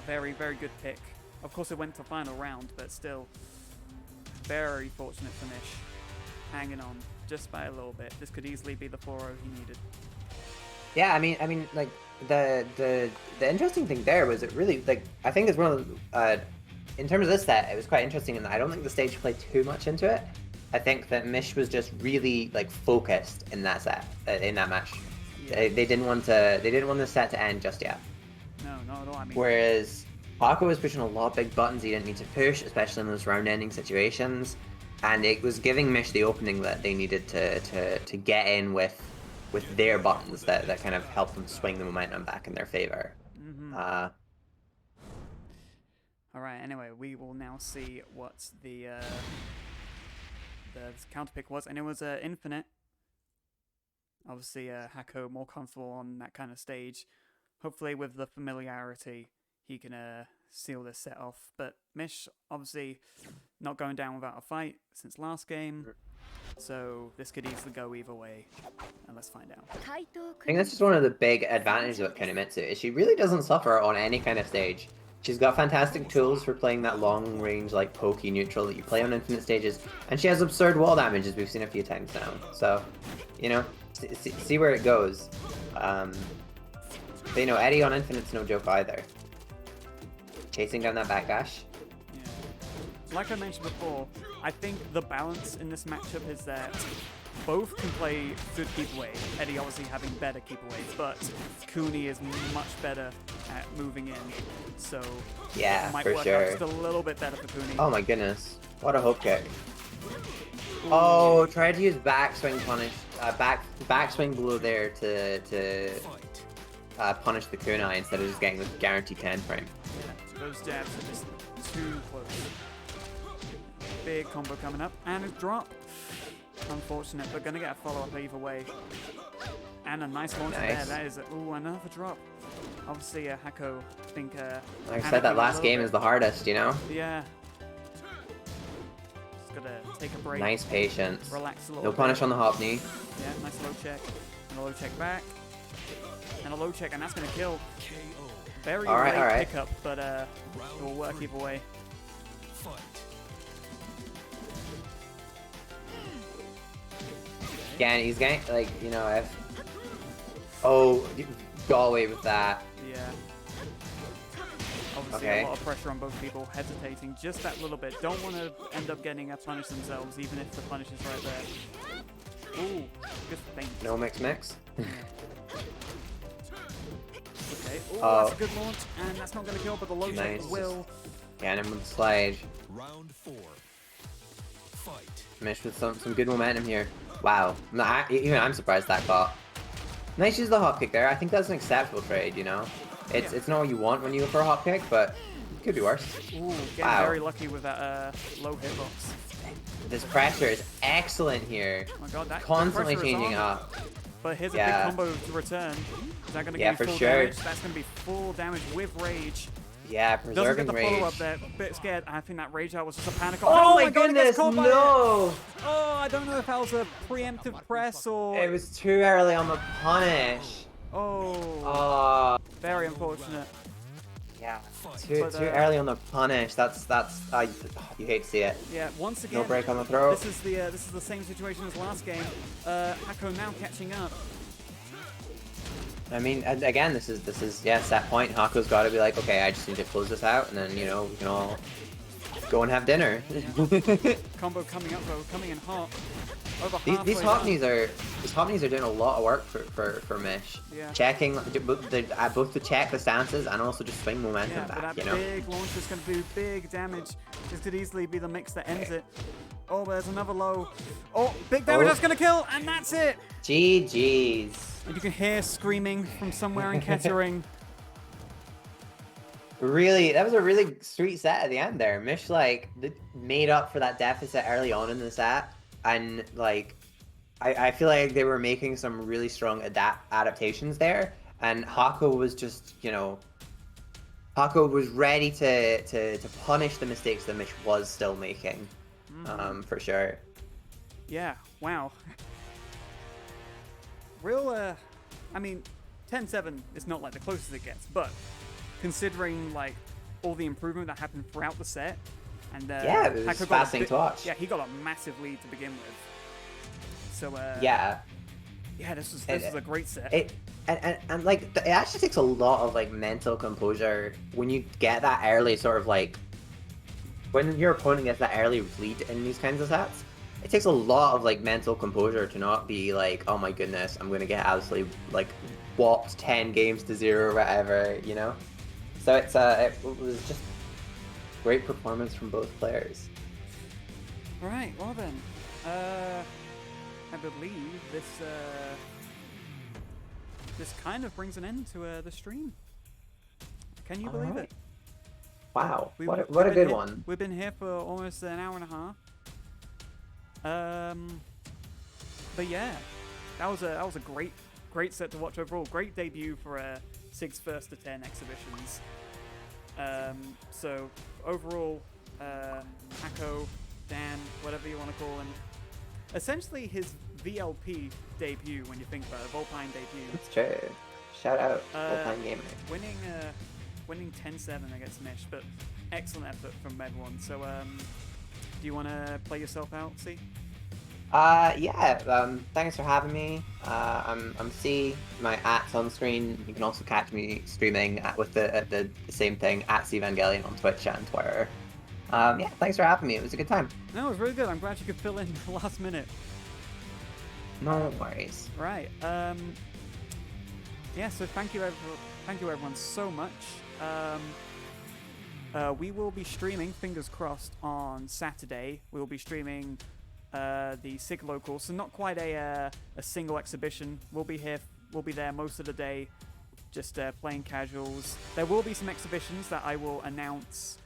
very, very good pick. Of course, it went to final round, but still very fortunate for Mish. Hanging on just by a little bit. This could easily be the 4-0 he needed. Yeah, I mean, like the interesting thing there was it really like I think it's one of the, in terms of this set, it was quite interesting, and I don't think the stage played too much into it. I think that Mish was just really like focused in that set, in that match. Yeah. They didn't want the set to end just yet. No, not at all. I mean, Whereas Hako was pushing a lot of big buttons he didn't need to push, especially in those round-ending situations, and it was giving Mish the opening that they needed to get in with their buttons that kind of helped them swing the momentum back in their favor. Anyway, we will now see what the counter pick was, and it was infinite. Obviously, Hako more comfortable on that kind of stage. Hopefully, with the familiarity, he can seal this set off. But Mish, obviously, not going down without a fight since last game. So this could easily go either way. And let's find out. I think that's just one of the big advantages about Kunimitsu, is she really doesn't suffer on any kind of stage. She's got fantastic tools for playing that long range, like pokey neutral that you play on infinite stages, and she has absurd wall damage, as we've seen a few times now. So, you know, see where it goes. But, you know, Eddy on infinite's no joke either. Chasing down that backdash. Yeah. Like I mentioned before, I think the balance in this matchup is that both can play good keep away. Eddy obviously having better keep away, but Kuni is much better at moving in. So yeah, it might for work sure. out just a little bit better for Kuni. Oh my goodness. What a hook kick. Ooh. Oh, tried to use backswing punish, backswing blow there to punish the kunai instead of just getting the guaranteed 10 frame. Yeah, so those jabs are just too close. Big combo coming up, and a drop. Unfortunate, but gonna get a follow-up either way. And a nice launch there. That is, ooh, another drop. Obviously, Hako, I think... like I said, that last game is the hardest, you know? Yeah. Just gotta take a break. Nice patience. Relax a little No bit. punish on the hop knee. Yeah, nice low check. And a low check back. And a low check, and that's gonna kill. KO. Very all late right. pickup, but it will work either way. Fight. Again, he's getting, like, you know, if... Oh, got away with that. Yeah. Obviously, Okay. a lot of pressure on both people, hesitating just that little bit. Don't want to end up getting a punish themselves, even if the punish is right there. Ooh, good feint. No mix. Okay, ooh, Oh. that's a good launch, and that's not going to kill, but the low check Nice. will. Yeah, and him with the slide. Round 4. Fight. Mish with some good momentum here. Wow. Even I'm surprised that caught. Nice use of the hop kick there. I think that's an acceptable trade, you know? It's not what you want when you go for a hop kick, but it could be worse. Ooh, getting Wow. very lucky with that low hitbox. This pressure is excellent here. Oh my god, that Constantly pressure is changing on. up. But here's a Yeah. big combo to return. Is that going to Yeah, give for you full sure. damage? That's going to be full damage with rage. Yeah, Doesn't preserving get the follow-up rage. there. A bit scared. I think that rage out was just a panic. Oh my God, he gets goodness, caught by it. no! Oh, I don't know if that was a preemptive press or... It was too early on the punish. Oh, very unfortunate. Yeah, But, too early on the punish. That's you hate to see it. Yeah, once again, No break on the throat. this is the same situation as last game. Hako now catching up. I mean, again, this is yeah, set point. Hako's got to be like, okay, I just need to close this out, and then, you know, we can all go and have dinner. Combo coming up though, coming in hot. Over These halfway hop down. knees are doing a lot of work for Mish. Yeah. Checking both to check the stances and also just swing momentum Yeah, but back. that You know. big launch is going to do big damage. This could easily be the mix that ends it. Oh, there's another low. Oh, big damage, Oh. that's going to kill, and that's it. GG's. And you can hear screaming from somewhere in Kettering. Really, that was a really sweet set at the end there. Mish made up for that deficit early on in the set, and like, I feel like they were making some really strong adaptations there, and Hako was just, you know, Hako was ready to punish the mistakes that Mish was still making, for sure. Yeah, wow. Real, I mean, 10-7 is not like the closest it gets, but considering like all the improvement that happened throughout the set, and Yeah, it was Hako got a fascinating to watch. Yeah, he got a massive lead to begin with. So Yeah. yeah, this was a great set. And like, it actually takes a lot of like mental composure when you get that early sort of like, when your opponent gets that early lead in these kinds of sets. It takes a lot of like mental composure to not be like, oh my goodness, I'm gonna get absolutely like whopped 10 games to 0 or whatever, you know. So it was just great performance from both players. Right, well then, I believe this kind of brings an end to the stream. Can you believe it? Wow, We- what a we've been good here- one. We've been here for almost an hour and a half. But yeah, that was a great set to watch overall. Great debut for Sig's first to 10 exhibitions. So overall, Hako, Dan, whatever you want to call him, essentially his VLP debut when you think about it, Volpine debut. It's true. Shout out, Volpine Gamer. Winning 10-7 against Mish, but excellent effort from everyone. So do you want to play yourself out, C? Yeah, thanks for having me. I'm C, my at's on screen. You can also catch me streaming with the same thing, at Evangelion on Twitch and Twitter. Yeah, thanks for having me. It was a good time. No, it was really good. I'm glad you could fill in the last minute. No worries. Right. Yeah, so thank you everyone so much. We will be streaming, fingers crossed, on Saturday. We will be streaming the SIG local, so not quite a single exhibition. We'll be there most of the day, just playing casuals. There will be some exhibitions that I will announce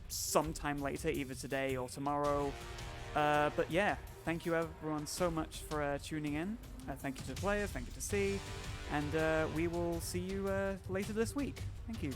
sometime later, either today or tomorrow. But yeah, thank you everyone so much for tuning in. Thank you to the players, thank you to C, and we will see you later this week. Thank you.